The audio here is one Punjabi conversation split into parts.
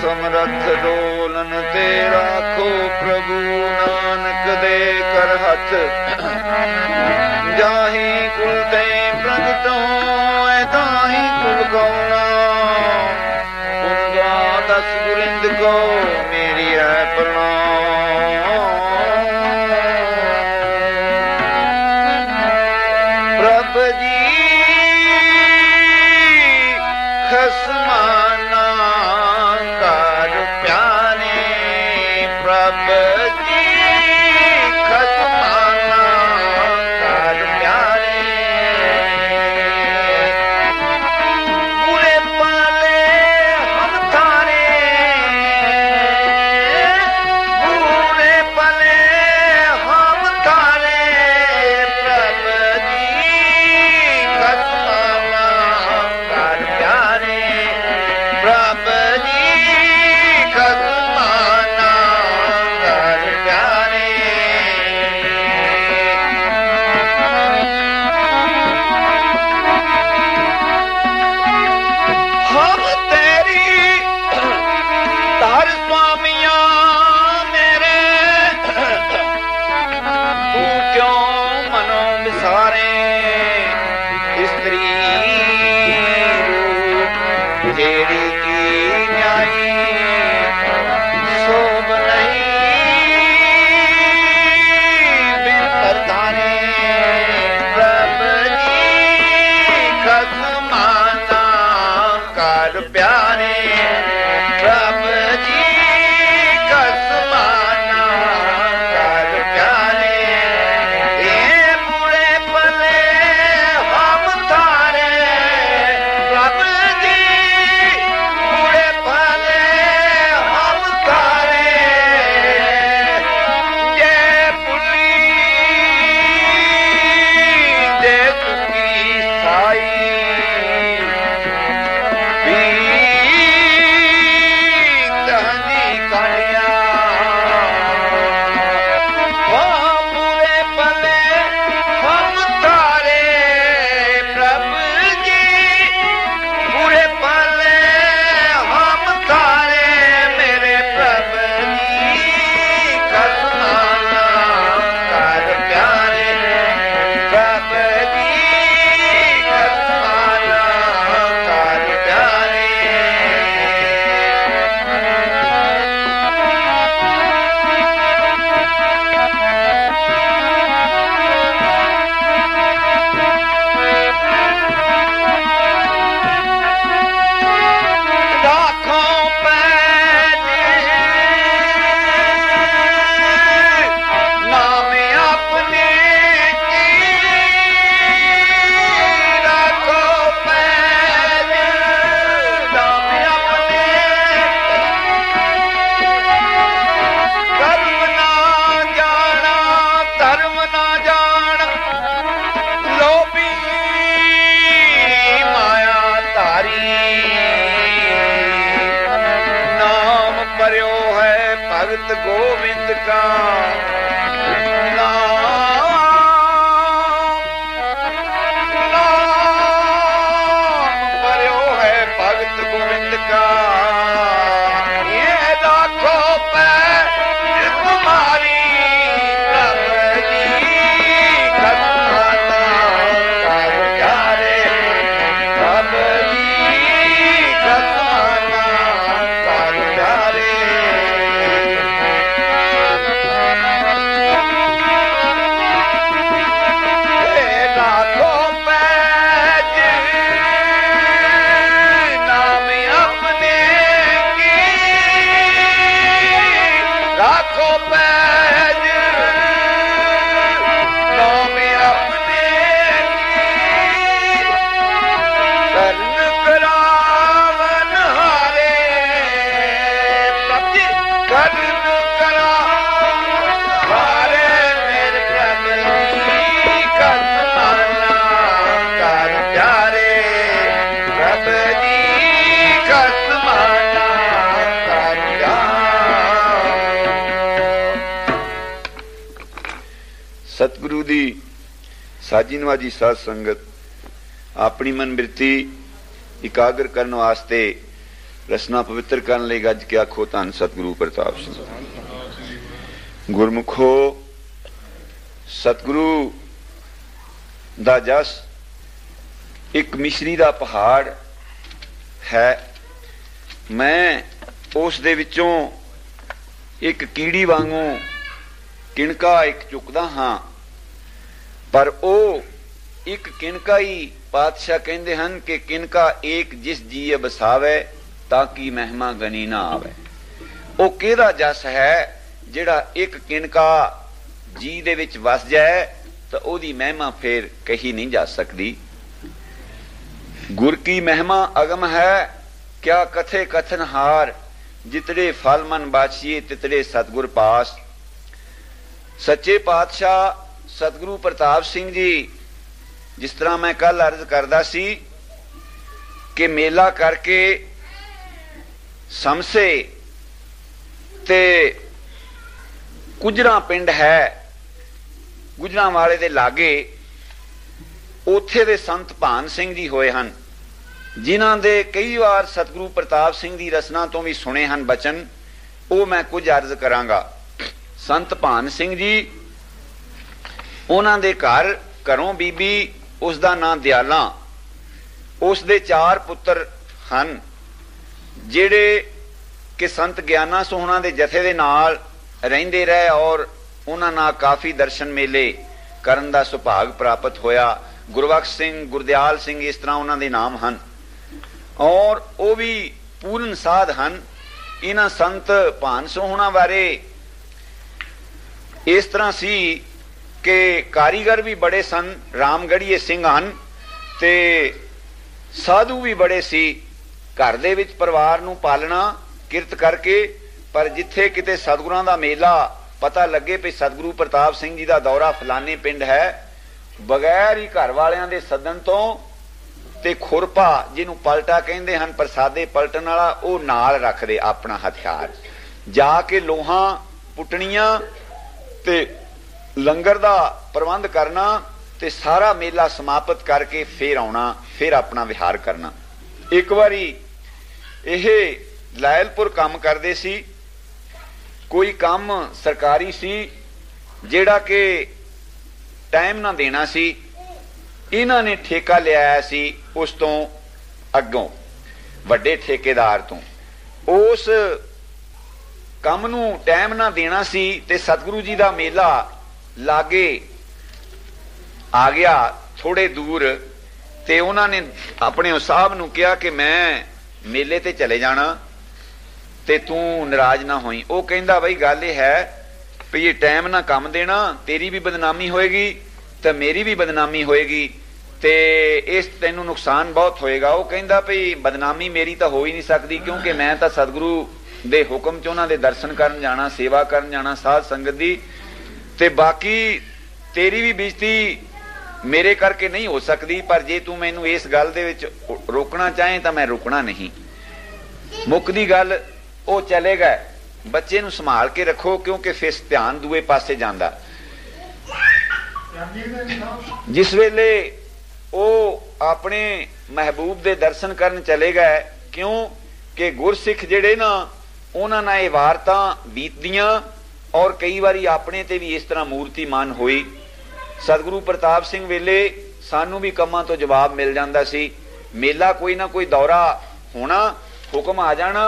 समरथ डोलन ते राखो प्रभु नानक दे कर हथ जाही कुल ते प्रगटो ताही कुल गौना कुंदा दस गुरिंद को मेरी है प्रणाम प्रभ जी खसमाना गोविंद का सतगुरु दी साजी नवाजी साध संगत अपनी मन बिरती इकागर करने वास्ते रसना पवित्र करने लई गज के आखो धन सतगुरु प्रताप सिंह। गुरमुखो सतगुरु दा जस एक मिश्री दा पहाड़ है। मैं उस दे विचों एक कीड़ी वांगू किणका एक चुकदा हां, पर ओ एक किणका ही पातशाह कहंदे हन कि किणका एक जिस जीए बसावे ताकि महिमा गनी ना आवे। ओ किहदा जस है जिहड़ा एक किणका जी दे विच वस जाए तो ओदी महिमा फिर कही नहीं जा सकती। गुर की महिमा अगम है, क्या कथे कथन हार, जितने फल मन बाछिए तितने सतगुर पास। सच्चे पातशाह सतगुरु प्रताप सिंह जी, जिस तरह मैं कल अर्ज करदा सी कि मेला करके समसे ते गुजरा पिंड है, गुजरा वाले दे लागे उथे दे संत भान सिंह जी होए हन, जिन्हां दे कई बार सतगुरु प्रताप सिंह दी रसना तो भी सुने हन बचन। वो मैं कुछ अर्ज करांगा। संत भान सिंह जी, उन्हां दे घरों बीबी उसदा नाम दयाला, उस दे 4 पुत्र हन जेड़े कि संत ज्ञाना सोहना दे जथे दे नाल रहिंदे रहे और उन्हां नाल काफी दर्शन मेले करन दा सुभाग प्राप्त होया। गुरबख्श सिंह, गुरदयाल सिंह, इस तरह उन्हां दे नाम हन और वो भी पूर्ण साध हन। इन्हां संत भान सोहना बारे इस तरह सी कि कारीगर भी बड़े सन, रामगढ़िए सिंह हन ते साधु भी बड़े सी। घर दे विच परिवार नूं पालना किरत करके, पर जिथे किते सतगुरां दा मेला पता लगे भी सतगुरु प्रताप सिंह जी दा दौरा फलाने पिंड है, बगैर ही घर वालियां दे सदन तो ते खुरपा जिन्हों पलटा कहंदे हन, प्रसादे पलटन वाला, वो नाल रखदे अपना हथियार, जाके लोहां पुटनियां ते लंगर दा प्रबंध करना ते सारा मेला समाप्त करके फिर आउणा, फिर अपना विहार करना। एक बारी यह लायलपुर काम करदे सी, कोई काम सरकारी सी जेड़ा के टाइम ना देना सी। इन्हां ने ठेका लिया सी उस तो अगों वड्डे ठेकेदार तो, उस काम नूं टाइम ना देना सी ते सतगुरु जी दा मेला लागे आ गया थोड़े दूर, ते उन्होंने अपने साहब नूं कहा कि मैं मेले ते चले जाना ते तू नाराज ना होई। वो कहंदा बई गल यह है भी ये टाइम ना काम देना, तेरी भी बदनामी होएगी ते मेरी भी बदनामी होएगी ते इस तैनू नुकसान बहुत होएगा। वो कहंदा भी बदनामी मेरी तो हो ही नहीं सकती, क्योंकि मैं तो सतगुरु दे हुक्म च उन्हां दे दर्शन करन जाना, सेवा करन जाना साध संगत दी, ते बाकी तेरी भी बेइज्जती मेरे करके नहीं हो सकती, पर जे तू मैनू इस गल दे विच रोकना चाहे तो मैं रुकना नहीं। मुकदी गल वो चले गए। बच्चे नू संभाल के रखो क्योंकि फिर ध्यान दूए पासे जांदा। जिस वेले वो अपने महबूब दे दर्शन करन चले गए, क्यों कि गुरसिख जेड़े ना उन्हां नाल वारतां बीतदियां और कई बारी अपने ते भी इस तरह मूर्तिमान हुई। सतगुरु प्रताप सिंह वेले सानू भी कमां तो जवाब मिल जांदा सी। मेला कोई ना कोई दौरा होना, हुक्म आ जाना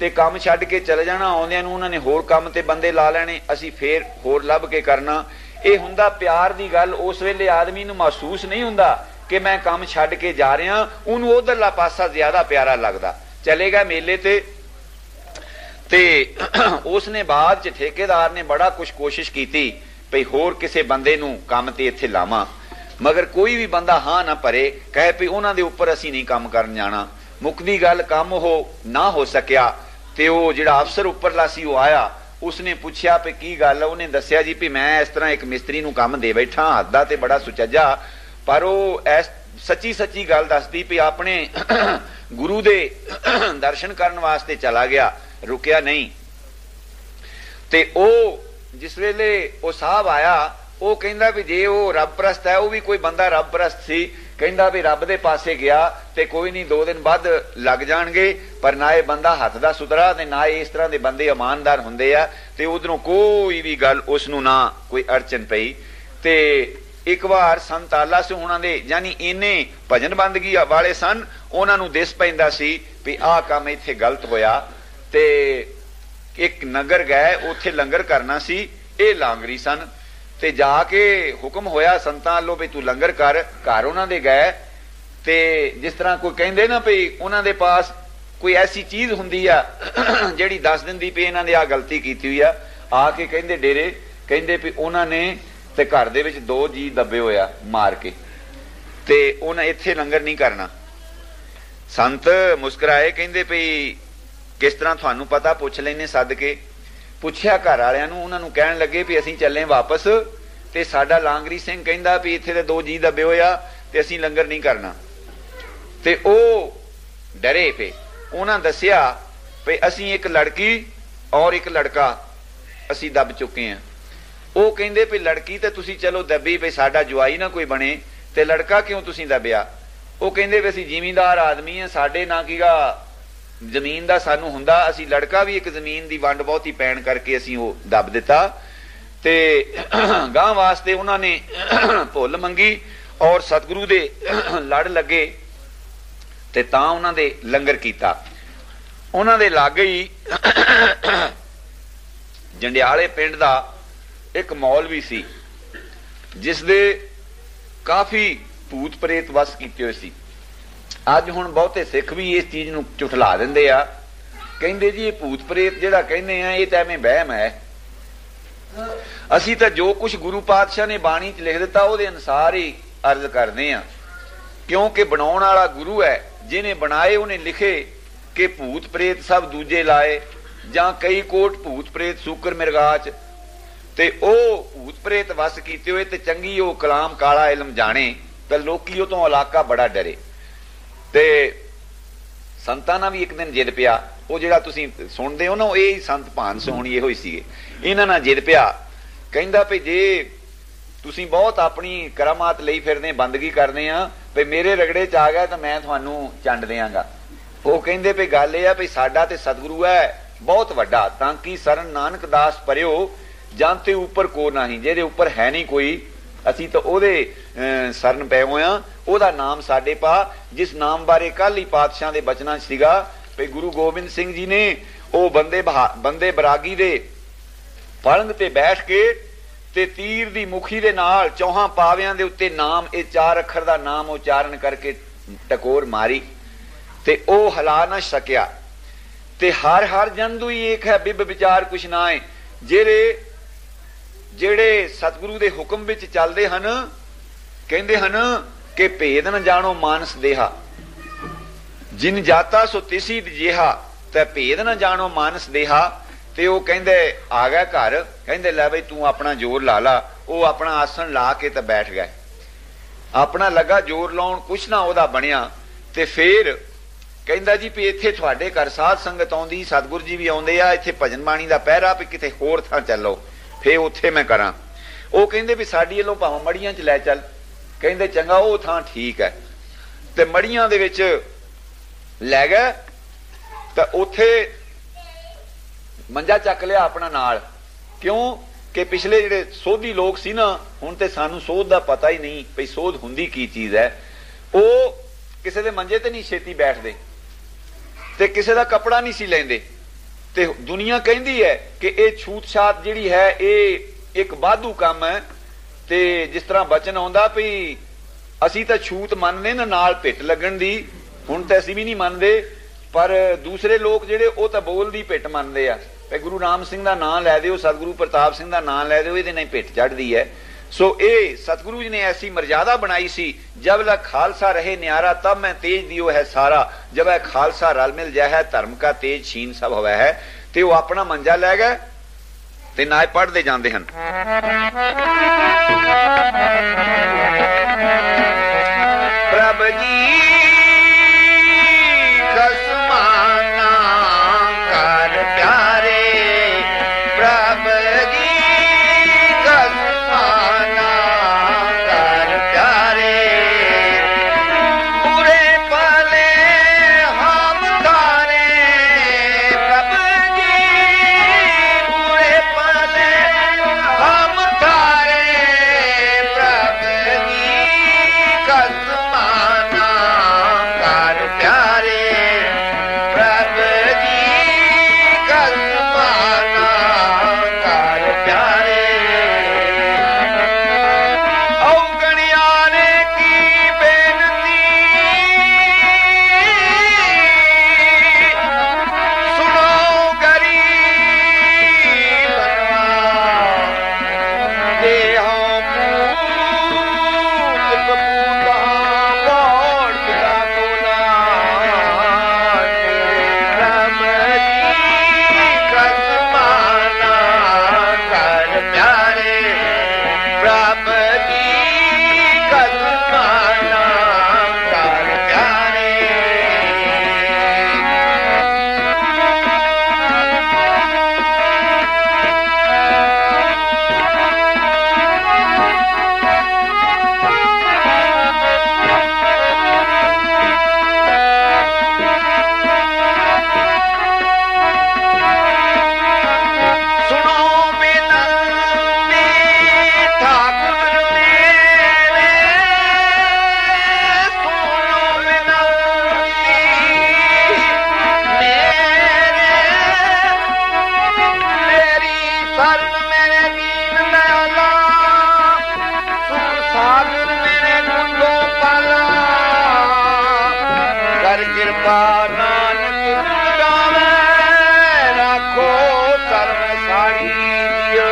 ते काम छड्ड के चले जाना, आउंदियां नूं उन्हां ने होर काम ते बंदे ला लेने, असीं फेर होर लभ के करना। ये हुंदा प्यार दी गल। उस वेले आदमी नूं महसूस नहीं हुंदा कि मैं काम छड्ड के जा रहा, उहनूं उधरला पासा ज्यादा प्यारा लगदा। चले गए मेले ते उसने बाद च ठेकेदार ने बड़ा कुछ कोशिश की भई होर किसे बंदे नूं काम ते इत्थे लावां, मगर कोई भी बंदा हाँ ना भरे, कहे भी उन्हां दे उपर असीं नहीं काम करन जाना। मुकदी गल काम हो ना हो सकिया ते वो जिहड़ा अफसर उपरला सी वो आया, उसने पूछया भी की गल। उन्हें दस्सिया जी भी मैं इस तरह एक मिस्त्री नूं काम दे बैठा, हद्दा ते बड़ा सुचज्जा, पर वो सच्ची सच्ची गल दसदी भी अपने गुरु दे दर्शन करन वास्ते चला गया, रुकिया नहीं। ते ओ जिस वेले वो साहब आया ਉਹ ਕਹਿੰਦਾ ਵੀ ਜੇ ਉਹ ਰੱਬ ਪ੍ਰਸਤ ਹੈ, ਉਹ ਵੀ ਕੋਈ ਬੰਦਾ ਰੱਬ ਪ੍ਰਸਤ ਸੀ, ਕਹਿੰਦਾ ਵੀ ਰੱਬ ਦੇ ਪਾਸੇ ਗਿਆ ਤੇ ਕੋਈ ਨਹੀਂ 2 ਦਿਨ ਬਾਅਦ ਲੱਗ ਜਾਣਗੇ, ਪਰ ਨਾ ਇਹ ਬੰਦਾ ਹੱਥ ਦਾ ਸੁਧਰਾ ਤੇ ਨਾ ਇਸ ਤਰ੍ਹਾਂ ਦੇ ਬੰਦੇ ਇਮਾਨਦਾਰ ਹੁੰਦੇ ਆ, ਤੇ ਉਧਰੋਂ ਕੋਈ ਵੀ ਗੱਲ ਉਸ ਨੂੰ ਨਾ ਕੋਈ ਅੜਚਨ ਪਈ। ਤੇ ਇੱਕ ਵਾਰ ਸੰਤ ਆਲਾ ਸਿੰਘ ਉਹਨਾਂ ਦੇ ਯਾਨੀ ਇੰਨੇ ਭਜਨ ਬੰਦਗੀ ਵਾਲੇ ਸਨ, ਉਹਨਾਂ ਨੂੰ ਦਿਸ ਪੈਂਦਾ ਸੀ ਵੀ ਆਹ ਕੰਮ ਇੱਥੇ ਗਲਤ ਹੋਇਆ, ਤੇ ਇੱਕ ਨਗਰ ਗਏ, ਉੱਥੇ ਲੰਗਰ ਕਰਨਾ ਸੀ। ਇਹ ਲਾਂਗਰੀ ਸਨ ਤੇ ਜਾ ਕੇ ਹੁਕਮ ਹੋਇਆ ਸੰਤਾਂ ਵੱਲੋਂ ਵੀ ਤੂੰ ਲੰਗਰ ਕਰ। ਘਰ ਉਹਨਾਂ ਦੇ ਗਏ ਤੇ ਜਿਸ ਤਰ੍ਹਾਂ ਕੋਈ ਕਹਿੰਦੇ ਨਾ ਵੀ ਉਹਨਾਂ ਦੇ ਪਾਸ ਕੋਈ ਐਸੀ ਚੀਜ਼ ਹੁੰਦੀ ਆ ਜਿਹੜੀ ਦੱਸ ਦਿੰਦੀ ਵੀ ਇਹਨਾਂ ਨੇ ਆਹ ਗਲਤੀ ਕੀਤੀ ਹੋਈ ਆ ਕੇ ਕਹਿੰਦੇ ਡੇਰੇ, ਕਹਿੰਦੇ ਵੀ ਉਹਨਾਂ ਨੇ ਤੇ ਘਰ ਦੇ ਵਿੱਚ 2 ਜੀ ਦੱਬੇ ਹੋਇਆ ਮਾਰ ਕੇ, ਤੇ ਉਹਨਾਂ ਇੱਥੇ ਲੰਗਰ ਨਹੀਂ ਕਰਨਾ। ਸੰਤ ਮੁਸਕਰਾਏ, ਕਹਿੰਦੇ ਵੀ ਕਿਸ ਤਰ੍ਹਾਂ ਤੁਹਾਨੂੰ ਪਤਾ, ਪੁੱਛ ਲੈਨੇ ਸੱਦ ਕੇ। ਪੁੱਛਿਆ ਘਰ ਵਾਲਿਆਂ ਨੂੰ, ਉਹਨਾਂ ਨੂੰ ਕਹਿਣ ਲੱਗੇ ਵੀ ਅਸੀਂ ਚੱਲੇ ਵਾਪਸ, ਤੇ ਸਾਡਾ ਲਾਂਗਰੀ ਸਿੰਘ ਕਹਿੰਦਾ ਵੀ ਇੱਥੇ ਤੇ 2 ਜੀ ਦੱਬੇ ਹੋਇਆ ਤੇ ਅਸੀਂ ਲੰਗਰ ਨਹੀਂ ਕਰਨਾ। ਤੇ ਉਹ ਡਰੇ ਪਏ। ਉਹਨਾਂ ਦੱਸਿਆ ਵੀ ਅਸੀਂ ਇੱਕ ਲੜਕੀ ਔਰ ਇੱਕ ਲੜਕਾ ਅਸੀਂ ਦੱਬ ਚੁੱਕੇ ਹਾਂ। ਉਹ ਕਹਿੰਦੇ ਵੀ ਲੜਕੀ ਤੇ ਤੁਸੀਂ ਚਲੋ ਦੱਬੀ ਵੀ ਸਾਡਾ ਜਵਾਈ ਨਾ ਕੋਈ ਬਣੇ, ਤੇ ਲੜਕਾ ਕਿਉਂ ਤੁਸੀਂ ਦੱਬਿਆ? ਉਹ ਕਹਿੰਦੇ ਵੀ ਅਸੀਂ ਜ਼ਿਮੀਂਦਾਰ ਆਦਮੀ ਆ, ਸਾਡੇ ਨਾ ਕੀਗਾ ਜ਼ਮੀਨ ਦਾ ਸਾਨੂੰ ਹੁੰਦਾ, ਅਸੀਂ ਲੜਕਾ ਵੀ ਇੱਕ ਜ਼ਮੀਨ ਦੀ ਵੰਡ ਬਹੁਤੀ ਪੈਣ ਕਰਕੇ ਅਸੀਂ ਉਹ ਦੱਬ ਦਿੱਤਾ। ਤੇ ਗਾਂ ਵਾਸਤੇ ਉਹਨਾਂ ਨੇ ਭੁੱਲ ਮੰਗੀ ਔਰ ਸਤਿਗੁਰੂ ਦੇ ਲੜ ਲੱਗੇ ਤੇ ਤਾਂ ਉਹਨਾਂ ਦੇ ਲੰਗਰ ਕੀਤਾ। ਉਹਨਾਂ ਦੇ ਲਾਗੇ ਹੀ ਜੰਡਿਆਲੇ ਪਿੰਡ ਦਾ ਇੱਕ ਮੌਲਵੀ ਸੀ, ਜਿਸ ਦੇ ਕਾਫੀ ਭੂਤ ਪ੍ਰੇਤ ਵਸ ਕੀਤੇ ਹੋਏ ਸੀ। ਅੱਜ ਹੁਣ ਬਹੁਤੇ ਸਿੱਖ ਵੀ ਇਸ ਚੀਜ਼ ਨੂੰ ਝੁਠਲਾ ਦਿੰਦੇ ਆ, ਕਹਿੰਦੇ ਜੀ ਇਹ ਭੂਤ ਪ੍ਰੇਤ ਜਿਹੜਾ ਕਹਿੰਦੇ ਆ ਇਹ ਤਾਂ ਐਵੇਂ ਵਹਿਮ ਹੈ। ਅਸੀਂ ਤਾਂ ਜੋ ਕੁਝ ਗੁਰੂ ਪਾਤਸ਼ਾਹ ਨੇ ਬਾਣੀ 'ਚ ਲਿਖ ਦਿੱਤਾ ਉਹਦੇ ਅਨੁਸਾਰ ਹੀ ਅਰਜ਼ ਕਰਦੇ ਆ, ਕਿਉਂਕਿ ਬਣਾਉਣ ਵਾਲਾ ਗੁਰੂ ਹੈ, ਜਿਹਨੇ ਬਣਾਏ ਉਹਨੇ ਲਿਖੇ ਕਿ ਭੂਤ ਪ੍ਰੇਤ ਸਭ ਦੂਜੇ ਲਾਏ, ਜਾਂ ਕਈ ਕੋਟ ਭੂਤ ਪ੍ਰੇਤ ਸੂਕਰ ਮਿਰਗਾਚ, ਤੇ ਉਹ ਭੂਤ ਪ੍ਰੇਤ ਵਸ ਕੀਤੇ ਹੋਏ ਤੇ ਚੰਗੀ ਉਹ ਕਲਾਮ ਕਾਲਾ ਇਲਮ ਜਾਣੇ, ਤੇ ਲੋਕੀ ਉਹ ਤੋਂ ਇਲਾਕਾ ਬੜਾ ਡਰੇ। ਤੇ ਸੰਤਾਂ ਨਾਲ ਵੀ ਇੱਕ ਦਿਨ ਜਿੱਦ ਪਿਆ, ਉਹ ਜਿਹੜਾ ਤੁਸੀਂ ਸੁਣਦੇ ਹੋ ਨਾ ਇਹ ਹੀ ਸੰਤ ਭਾਨ ਸੋਹਣੀ ਇਹੋ ਹੀ ਸੀਗੇ, ਇਹਨਾਂ ਨਾਲ ਜਿੱਦ ਪਿਆ। ਕਹਿੰਦਾ ਵੀ ਜੇ ਤੁਸੀਂ ਬਹੁਤ ਆਪਣੀ ਕਰਾਮਾਤ ਲਈ ਫਿਰਦੇ, ਬੰਦਗੀ ਕਰਦੇ ਆ, ਵੀ ਮੇਰੇ ਰਗੜੇ 'ਚ ਆ ਗਿਆ ਤਾਂ ਮੈਂ ਤੁਹਾਨੂੰ ਚੰਡ ਦਿਆਂਗਾ। ਉਹ ਕਹਿੰਦੇ ਵੀ ਗੱਲ ਇਹ ਆ ਵੀ ਸਾਡਾ ਤੇ ਸਤਿਗੁਰੂ ਹੈ ਬਹੁਤ ਵੱਡਾ, ਤਾਂ ਕਿ ਸਰਨ ਨਾਨਕ ਦਾਸ ਪਰਿਓ ਜਾਂ ਤੇ ਉੱਪਰ ਕੋ ਨਹੀਂ, ਜਿਹਦੇ ਉੱਪਰ ਹੈ ਨਹੀਂ ਕੋਈ, ਅਸੀਂ ਤਾਂ ਉਹਦੇ ਸਰਨ ਪਏ ਹੋਏ ਆ, ਉਹਦਾ ਨਾਮ ਸਾਡੇ ਪਾ, ਜਿਸ ਨਾਮ ਬਾਰੇ ਕੱਲ ਹੀ ਪਾਤਸ਼ਾਹ ਦੇ ਬਚਨਾਂ 'ਚ ਸੀਗਾ ਵੀ ਗੁਰੂ ਗੋਬਿੰਦ ਸਿੰਘ ਜੀ ਨੇ ਉਹ ਬੰਦੇ ਬਰਾਗੀ ਦੇ ਪਲੰਗ ਤੇ ਬੈਠ ਕੇ ਤੇ ਤੀਰ ਦੀ ਮੁਖੀ ਦੇ ਨਾਲ 4 ਪਾਵਿਆਂ ਦੇ ਉੱਤੇ ਨਾਮ, ਇਹ 4 ਅੱਖਰ ਦਾ ਨਾਮ ਉਚਾਰਨ ਕਰਕੇ ਟਕੋਰ ਮਾਰੀ ਤੇ ਉਹ ਹਿਲਾ ਨਾ ਸਕਿਆ। ਤੇ ਹਰ ਜੰਦੂ ਹੀ ਏਕ ਹੈ, ਬਿਬ ਵਿਚਾਰ ਕੁਛ ਨਾ ਹੈ। ਜਿਹੜੇ ਸਤਿਗੁਰੂ ਦੇ ਹੁਕਮ ਵਿੱਚ ਚੱਲਦੇ ਹਨ, ਕਹਿੰਦੇ ਹਨ ਕਿ ਭੇਦ ਨ ਜਾਣੋ ਮਾਨਸ ਦੇਹਾ, ਜਿਨ ਜਾਤਾ ਸੋ ਤਿਸੀ ਜਿਹਾ, ਤੇ ਭੇਦ ਨ ਜਾਣੋ ਮਾਨਸ ਦੇਹਾ। ਤੇ ਉਹ ਕਹਿੰਦੇ ਆ ਗਿਆ ਘਰ, ਕਹਿੰਦੇ ਲੈ ਬਈ ਤੂੰ ਆਪਣਾ ਜ਼ੋਰ ਲਾ ਲਾ। ਉਹ ਆਪਣਾ ਆਸਣ ਲਾ ਕੇ ਤੇ ਬੈਠ ਗਏ, ਆਪਣਾ ਲੱਗਾ ਜ਼ੋਰ ਲਾਉਣ, ਕੁਛ ਨਾ ਉਹਦਾ ਬਣਿਆ। ਤੇ ਫੇਰ ਕਹਿੰਦਾ ਜੀ ਵੀ ਇੱਥੇ ਤੁਹਾਡੇ ਘਰ ਸਾਧ ਸੰਗਤ ਆਉਂਦੀ, ਸਤਿਗੁਰੂ ਜੀ ਵੀ ਆਉਂਦੇ ਆ, ਇੱਥੇ ਭਜਨ ਬਾਣੀ ਦਾ ਪਹਿਰਾ, ਵੀ ਕਿਤੇ ਹੋਰ ਥਾਂ ਚੱਲੋ, ਫੇਰ ਉੱਥੇ ਮੈਂ ਕਰਾਂ। ਉਹ ਕਹਿੰਦੇ ਵੀ ਸਾਡੀ ਵੱਲੋਂ ਭਾਵੇਂ ਮੜੀਆਂ 'ਚ ਲੈ ਚੱਲ। ਕਹਿੰਦੇ ਚੰਗਾ, ਉਹ ਥਾਂ ਠੀਕ ਹੈ। ਤੇ ਮੜੀਆਂ ਦੇ ਵਿੱਚ ਲੈ ਗਏ ਤਾਂ ਉੱਥੇ ਮੰਜਾ ਚੱਕ ਲਿਆ ਆਪਣਾ ਨਾਲ, ਕਿਉਂ ਕਿ ਪਿਛਲੇ ਜਿਹੜੇ ਸੋਧੀ ਲੋਕ ਸੀ ਨਾ, ਹੁਣ ਤੇ ਸਾਨੂੰ ਸੋਧ ਦਾ ਪਤਾ ਹੀ ਨਹੀਂ ਵੀ ਸੋਧ ਹੁੰਦੀ ਕੀ ਚੀਜ਼ ਹੈ। ਉਹ ਕਿਸੇ ਦੇ ਮੰਜੇ ਤੇ ਨਹੀਂ ਛੇਤੀ ਬੈਠਦੇ ਤੇ ਕਿਸੇ ਦਾ ਕੱਪੜਾ ਨਹੀਂ ਸੀ ਲੈਂਦੇ। ਤੇ ਦੁਨੀਆ ਕਹਿੰਦੀ ਹੈ ਕਿ ਇਹ ਛੂਤ ਛਾਤ ਜਿਹੜੀ ਹੈ ਇਹ ਇੱਕ ਵਾਧੂ ਕੰਮ ਹੈ। ਤੇ ਜਿਸ ਤਰ੍ਹਾਂ ਬਚਨ ਆਉਂਦਾ ਵੀ ਅਸੀਂ ਤਾਂ ਛੂਤ ਮੰਨਦੇ ਨਾ ਨਾਲ ਪਿੱਟ ਲੱਗਣ ਦੀ, ਹੁਣ ਤਾਂ ਅਸੀਂ ਵੀ ਨਹੀਂ ਮੰਨਦੇ, ਪਰ ਦੂਸਰੇ ਲੋਕ ਜਿਹੜੇ ਉਹ ਤਾਂ ਬੋਲਦੀ ਪਿੱਟ ਮੰਨਦੇ ਆ। ਤੇ ਗੁਰੂ ਰਾਮ ਸਿੰਘ ਦਾ ਨਾਂ ਲੈ ਦਿਓ, ਸਤਿਗੁਰੂ ਪ੍ਰਤਾਪ ਸਿੰਘ ਦਾ ਨਾਂ ਲੈ ਦਿਓ, ਇਹਦੇ ਨਾਲ ਪਿੱਟ ਚੜ੍ਹਦੀ ਹੈ। ਸੋ ਇਹ ਸਤਿਗੁਰੂ ਜੀ ਨੇ ਐਸੀ ਮਰਜ਼ਾਦਾ ਬਣਾਈ ਸੀ, ਜਬ ਲ ਖਾਲਸਾ ਰਹੇ ਨਿਆਰਾ ਤਬ ਮੈਂ ਤੇਜ ਦਿਓ ਹੈ ਸਾਰਾ, ਜਬ ਹੈ ਖਾਲਸਾ ਰਲ ਮਿਲ ਜਾ ਹੈ ਧਰਮ ਕਾ ਤੇਜ ਛੀਨ ਸਭ ਹੋਇਆ ਹੈ। ਤੇ ਉਹ ਆਪਣਾ ਮੰਜਾ ਲੈ ਗਏ ਤੇ ਨਾਏ ਪੜ੍ਹਦੇ ਜਾਂਦੇ ਹਨ। ਪ੍ਰਭ ਜੀ ਕਸਮਾਨਾ ਕਰ ਪਿਆਰੇ, ਪ੍ਰਭ ਜੀ ਕਸਮਾਨਾ कृपा नानक गावे राखो धर्म सारी जियो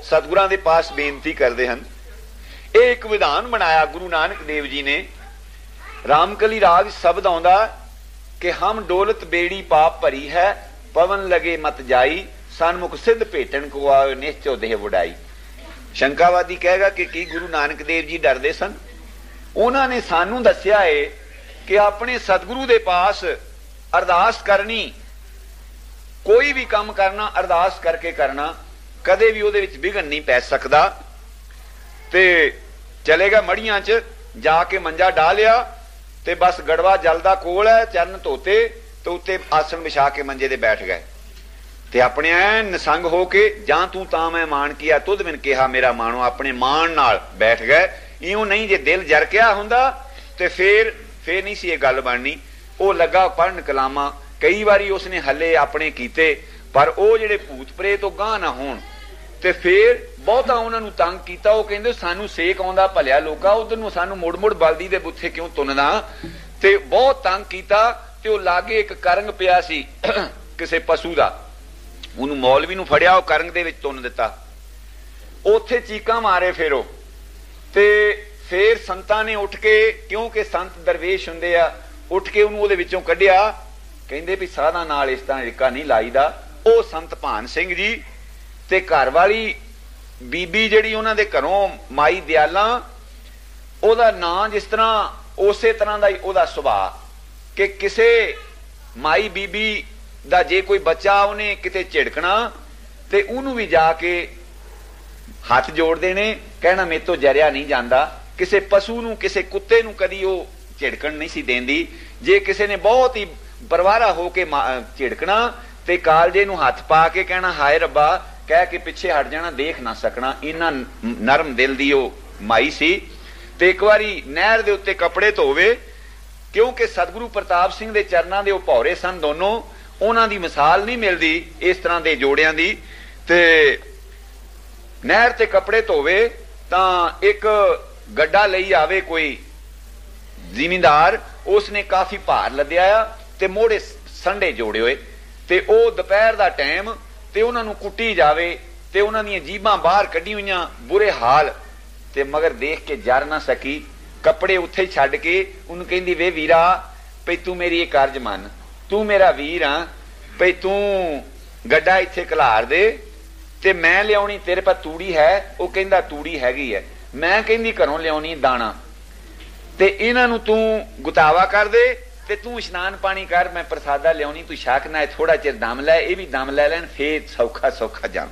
सतगुरां दे पास बेनती करते हैं। एक विधान बनाया गुरु नानक देव जी ने। रामकली राग शब्द आउंदा कि हम डोलत बेड़ी पाप भरी है पवन लगे मत जाई सन्मुख सिद्ध भेटन को आए निश्चो देह बुढ़ाई। शंकावादी कहेगा कि गुरु नानक देव जी डरदे सन। उन्होंने सानू दस्या है कि अपने सतगुरु दे पास अरदास करनी, कोई भी काम करना अरदास करके करना, कदे भी ਉਹਦੇ ਵਿੱਚ ਵਿਘਨ नहीं पै सकता। ते चलेगा मड़ियां च जाके मंजा डा लिया ते बस गड़वा जलदा कोल है, चरण धोते तो उत्ते आसन बिछा के मंजे दे बैठ गए ते अपने ऐन निसंग हो के जां तू तां मैं मान किया तुद बिन कहा मेरा मानो, अपने मान नाल बैठ गए। इउं नहीं जे दिल जरकिया हुंदा ते फिर नहीं सी ये गल बननी। ਉਹ लगा पढ़न कलामा, कई बारी उसने हले अपने कीते पर ਉਹ ਜਿਹੜੇ ਭੂਤ ਪ੍ਰੇਤ ਉਹ ਗਾਂ ਨਾ ਹੋਣ ਤੇ ਫਿਰ ਬਹੁਤਾ ਉਹਨਾਂ ਨੂੰ ਤੰਗ ਕੀਤਾ। ਉਹ ਕਹਿੰਦੇ ਸਾਨੂੰ ਸੇਕ ਆਉਂਦਾ ਭਲਿਆ ਲੋਕਾ, ਉਧਰ ਨੂੰ ਸਾਨੂੰ ਮੁੜ ਮੁੜ ਬਲਦੀ ਦੇ ਬੁੱਥੇ ਕਿਉਂ ਤੁੰਨਦਾ, ਤੇ ਬਹੁਤ ਤੰਗ ਕੀਤਾ। ਤੇ ਉਹ ਲਾਗੇ ਇੱਕ ਕਰੰਗ ਪਿਆ ਸੀ ਕਿਸੇ ਪਸ਼ੂ ਦਾ, ਉਹਨੂੰ ਮੌਲਵੀ ਨੂੰ ਫੜਿਆ, ਉਹ ਕਰੰਗ ਦੇ ਵਿੱਚ ਤੁੰਨ ਦਿੱਤਾ। ਉੱਥੇ ਚੀਕਾਂ ਮਾਰੇ ਫਿਰ ਉਹ, ਤੇ ਫਿਰ ਸੰਤਾਂ ਨੇ ਉੱਠ ਕੇ, ਕਿਉਂਕਿ ਸੰਤ ਦਰਵੇਸ਼ ਹੁੰਦੇ ਆ, ਉੱਠ ਕੇ ਉਹਨੂੰ ਉਹਦੇ ਵਿੱਚੋਂ ਕੱਢਿਆ। ਕਹਿੰਦੇ ਵੀ ਸਾਧਾਂ ਨਾਲ ਇਸ ਤਰ੍ਹਾਂ ਏਕਾ ਨਹੀਂ ਲਾਈਦਾ। ਉਹ ਸੰਤ ਭਾਨ ਸਿੰਘ ਜੀ ਤੇ ਘਰ ਵਾਲੀ ਬੀਬੀ ਜਿਹੜੀ ਉਹਨਾਂ ਦੇ ਘਰੋਂ ਮਾਈ ਦਿਆਲਾ, ਉਹਦਾ ਨਾਂ ਜਿਸ ਤਰ੍ਹਾਂ ਉਸੇ ਤਰ੍ਹਾਂ ਦਾ ਹੀ ਉਹਦਾ ਸੁਭਾਅ ਕਿ ਕਿਸੇ ਮਾਈ ਬੀਬੀ ਦਾ ਜੇ ਕੋਈ ਬੱਚਾ ਉਹਨੇ ਕਿਤੇ ਝਿੜਕਣਾ ਤੇ ਉਹਨੂੰ ਵੀ ਜਾ ਕੇ ਹੱਥ ਜੋੜਦੇ ਨੇ, ਕਹਿਣਾ ਮੇਰੇ ਤੋਂ ਜਰਿਆ ਨਹੀਂ ਜਾਂਦਾ। ਕਿਸੇ ਪਸ਼ੂ ਨੂੰ, ਕਿਸੇ ਕੁੱਤੇ ਨੂੰ ਕਦੀ ਉਹ ਝਿੜਕਣ ਨਹੀਂ ਸੀ ਦੇਂਦੀ। ਜੇ ਕਿਸੇ ਨੇ ਬਹੁਤ ਹੀ ਪਰਵਾਰਾ ਹੋ ਕੇ ਝਿੜਕਣਾ ਤੇ ਕਾਲਜੇ ਨੂੰ ਹੱਥ ਪਾ ਕੇ ਕਹਿਣਾ ਹਾਏ ਰੱਬਾ ਕਹਿ ਕੇ ਪਿੱਛੇ ਹਟ ਜਾਣਾ, ਦੇਖ ਨਾ ਸਕਣਾ। ਇੰਨਾ ਨਰਮ ਦਿਲ ਦੀ ਉਹ ਮਾਈ ਸੀ। ਤੇ ਇੱਕ ਵਾਰੀ ਨਹਿਰ ਦੇ ਉੱਤੇ ਕੱਪੜੇ ਧੋਵੇ, ਕਿਉਂਕਿ ਸਤਿਗੁਰੂ ਪ੍ਰਤਾਪ ਸਿੰਘ ਦੇ ਚਰਨਾਂ ਦੇ ਉਹ ਭੌਰੇ ਸਨ ਦੋਨੋਂ, ਉਹਨਾਂ ਦੀ ਮਿਸਾਲ ਨਹੀਂ ਮਿਲਦੀ ਇਸ ਤਰ੍ਹਾਂ ਦੇ ਜੋੜਿਆਂ ਦੀ। ਤੇ ਨਹਿਰ ਤੇ ਕੱਪੜੇ ਧੋਵੇ ਤਾਂ ਇੱਕ ਗੱਡਾ ਲਈ ਆਵੇ ਕੋਈ ਜ਼ਿਮੀਂਦਾਰ, ਉਸਨੇ ਕਾਫੀ ਭਾਰ ਲੱਦਿਆ ਆ ਤੇ ਮੋੜੇ ਸੰਡੇ ਜੋੜੇ ਹੋਏ, ਤੇ ਉਹ ਦੁਪਹਿਰ ਦਾ ਟਾਈਮ ਤੇ ਉਹਨਾਂ ਨੂੰ ਕੁੱਟੀ ਜਾਵੇ ਤੇ ਉਹਨਾਂ ਦੀਆਂ ਜੀਭਾਂ ਬਾਹਰ ਕੱਢੀ ਹੋਈਆਂ, ਬੁਰੇ ਹਾਲ। ਤੇ ਮਗਰ ਦੇਖ ਕੇ ਜਰ ਨਾ ਸਕੀ, ਕੱਪੜੇ ਉੱਥੇ ਛੱਡ ਕੇ ਉਹਨੂੰ ਕਹਿੰਦੀ ਵੇ ਵੀਰਾ ਭਈ ਤੂੰ ਮੇਰੀ ਇਹ ਕਾਰਜ ਮੰਨ, ਤੂੰ ਮੇਰਾ ਵੀਰ ਆ, ਭਈ ਤੂੰ ਗੱਡਾ ਇੱਥੇ ਘਲਾਰ ਦੇ ਤੇ ਮੈਂ ਲਿਆਉਣੀ ਤੇਰੇ ਪਾ ਤੂੜੀ ਹੈ। ਉਹ ਕਹਿੰਦਾ ਤੂੜੀ ਹੈਗੀ ਹੈ। ਮੈਂ ਕਹਿੰਦੀ ਘਰੋਂ ਲਿਆਉਣੀ ਦਾਣਾ, ਤੇ ਇਹਨਾਂ ਨੂੰ ਤੂੰ ਗੁਤਾਵਾ ਕਰ ਦੇ ਤੇ ਤੂੰ ਇਸ਼ਨਾਨ ਪਾਣੀ ਕਰ, ਮੈਂ ਪ੍ਰਸਾਦਾ ਲਿਆਉਣੀ, ਤੂੰ ਛਕ ਨਾ, ਥੋੜਾ ਚਿਰ ਦਮ ਲੈ, ਇਹ ਵੀ ਦਮ ਲੈ ਲੈਣ, ਫੇਰ ਸੌਖਾ ਸੌਖਾ ਜਾਣ।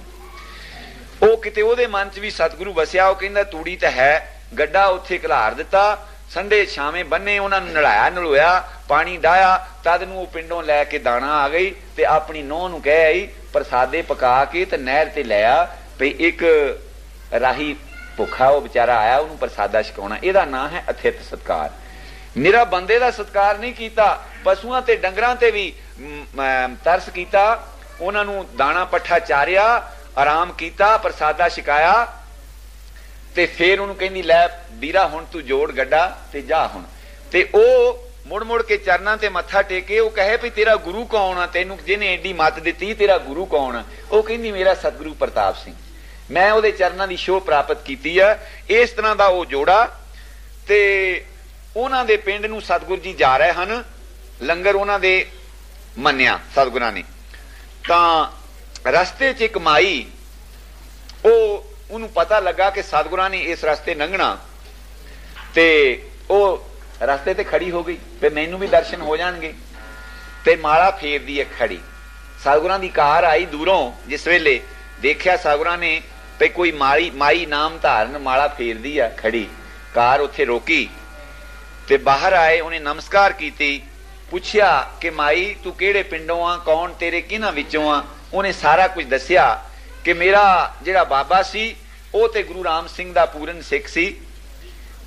ਉਹ ਕਿਤੇ ਉਹਦੇ ਮਨ ਚ ਵੀ ਸਤਿਗੁਰੂ ਵਸਿਆ। ਉਹ ਕਹਿੰਦਾ ਤੂੜੀ ਤਾਂ ਹੈ, ਗੱਡਾ ਉੱਥੇ ਘਲਾਰ ਦਿੱਤਾ, ਸੰਡੇ ਛਾਵੇਂ ਬੰਨੇ, ਉਹਨਾਂ ਨੂੰ ਨਲਾਇਆ ਨਲੋਇਆ, ਪਾਣੀ ਡਾਇਆ, ਤਦ ਨੂੰ ਉਹ ਪਿੰਡੋਂ ਲੈ ਕੇ ਦਾਣਾ ਆ ਗਈ ਤੇ ਆਪਣੀ ਨੂੰਹ ਨੂੰ ਕਹਿ ਆਈ ਪ੍ਰਸਾਦੇ ਪਕਾ ਕੇ ਤੇ ਨਹਿਰ ਤੇ ਲੈ ਆ, ਭਈ ਇੱਕ ਰਾਹੀ ਭੁੱਖਾ ਉਹ ਵਿਚਾਰਾ ਆਇਆ, ਉਹਨੂੰ ਪ੍ਰਸਾਦਾ ਛਕਾਉਣਾ। ਇਹਦਾ ਨਾਂ ਹੈ ਅਥਿਤ ਸਤਕਾਰ। ਨਿਰਾ ਬੰਦੇ ਦਾ ਸਤਕਾਰ ਨਹੀਂ ਕੀਤਾ, ਪਸ਼ੂਆਂ ਤੇ ਡੰਗਰਾਂ ਤੇ ਵੀ ਤਰਸ ਕੀਤਾ, ਉਹਨਾਂ ਨੂੰ ਦਾਣਾ ਪੱਠਾ ਚਾਰਿਆ, ਆਰਾਮ ਕੀਤਾ, ਪ੍ਰਸਾਦਾ ਛਕਾਇਆ। ਤੇ ਫਿਰ ਉਹਨੂੰ ਕਹਿੰਦੀ ਲੈ ਵੀਰਾ ਹੁਣ ਤੂੰ ਜੋੜ ਗੱਡਾ ਤੇ ਜਾ ਹੁਣ। ਤੇ ਉਹ ਮੁੜ ਮੁੜ ਕੇ ਚਰਨਾਂ ਤੇ ਮੱਥਾ ਟੇਕੇ, ਉਹ ਕਹੇ ਵੀ ਤੇਰਾ ਗੁਰੂ ਕੌਣ ਆ, ਤੈਨੂੰ ਜਿਹਨੇ ਏਡੀ ਮੱਤ ਦਿੱਤੀ, ਤੇਰਾ ਗੁਰੂ ਕੌਣ ਆ? ਉਹ ਕਹਿੰਦੀ ਮੇਰਾ ਸਤਿਗੁਰੂ ਪ੍ਰਤਾਪ ਸਿੰਘ, ਮੈਂ ਉਹਦੇ ਚਰਨਾਂ ਦੀ ਸ਼ੋਅ ਪ੍ਰਾਪਤ ਕੀਤੀ ਆ। ਇਸ ਤਰ੍ਹਾਂ ਦਾ ਉਹ ਜੋੜਾ। ਤੇ ਉਹਨਾਂ ਦੇ ਪਿੰਡ ਨੂੰ ਸਤਿਗੁਰੂ ਜੀ ਜਾ ਰਹੇ ਹਨ, ਲੰਗਰ ਉਹਨਾਂ ਦੇ ਮੰਨਿਆ ਸਤਿਗੁਰਾਂ ਨੇ। ਤਾਂ ਰਸਤੇ 'ਚ ਇੱਕ ਮਾਈ, ਉਹਨੂੰ ਪਤਾ ਲੱਗਾ ਕਿ ਸਤਿਗੁਰਾਂ ਨੇ ਇਸ ਰਸਤੇ ਲੰਘਣਾ, ਤੇ ਉਹ ਰਸਤੇ ਤੇ ਖੜੀ ਹੋ ਗਈ ਵੀ ਮੈਨੂੰ ਵੀ ਦਰਸ਼ਨ ਹੋ ਜਾਣਗੇ। ਤੇ ਮਾਲਾ ਫੇਰਦੀ ਹੈ ਖੜੀ, सतगुरां दी कार आई दूरों, जिस वेले देखिया सतगुरां ने भई कोई माई नाम धारण माला फेरदी आ खड़ी, कार उत्थे रोकी ते बाहर आए, उन्हें नमस्कार कीती, पुछया कि माई तू केड़े पिंडों आ, कौन तेरे किन्हां विचों आ? उन्हें सारा कुछ दस्या कि मेरा जिहड़ा बाबा सी वो ते गुरु राम सिंह दा पूरन सिख सी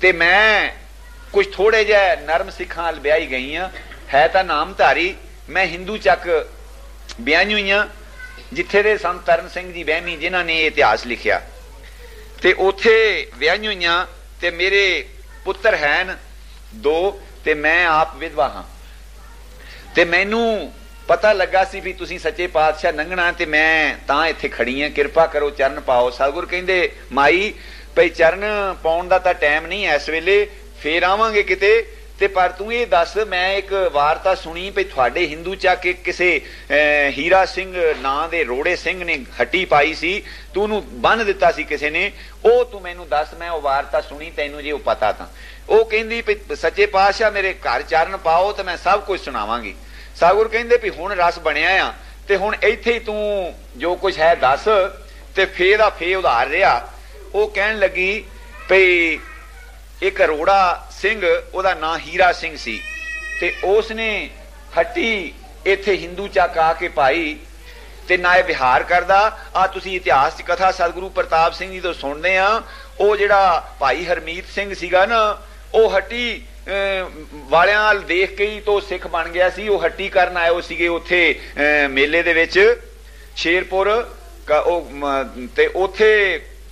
ते मैं कुछ थोड़े जिहे नरम सिखां अल ब्याही गई हाँ, है तां नामधारी, मैं हिंदू चक ब्याही हुई हाँ जिथे दे संत तरन सिंह जी बहमी जिन्हां ने इतिहास लिखिया ते उथे ब्याही हुई हाँ ते मेरे पुत्र हैन 2 ते मैं आप विधवा हाँ ते मैनू पता लगा सी भी तुसी सच्चे पातशाह लंघना ते मैं तां इत्थे खड़ी हाँ, किरपा करो चरण पाओ। सतगुर कहंदे माई भई चरण पाउण दा तां टाइम नहीं इस वेले, फेर आवांगे किते ते पर तू ये दस, मैं एक वारता सुनी भई तुहाडे हिंदू च किसे हीरा सिंह नां दे रोड़े सिंह ने हट्टी पाई सी, तू उहनूं बन दिता सी किसे ने, ओ तू मैनू दस, मैं वो वारता सुनी, तैनू जे वो पता तां। ओ कहंदी भई सच्चे पातशाह मेरे घर चरण पाओ ते मैं सब कुछ सुणावांगी। सतगुर कहंदे भी हुण रस बनिया आ ते हुण इत्थे ही तू जो कुछ है दस, ते फे दा फे उधार रहा। वो कहण लगी भई एक रोड़ा सिंह, ओदा नां हीरा सिंह सी ते उसने हट्टी इत्थे हिंदू चक आके पाई ते नाए विहार करदा। आ तुसी इतिहास च कथा सतगुरु प्रताप सिंह जी तो सुनदे आ, ओ जिहड़ा भाई हरमीत सिंह सीगा ना, ओ हट्टी वालियां अल देख के ही तो सिख बन गया सी। ओ हट्टी करन आए सीगे उत्थे मेले दे विच शेरपुर ते उत्थे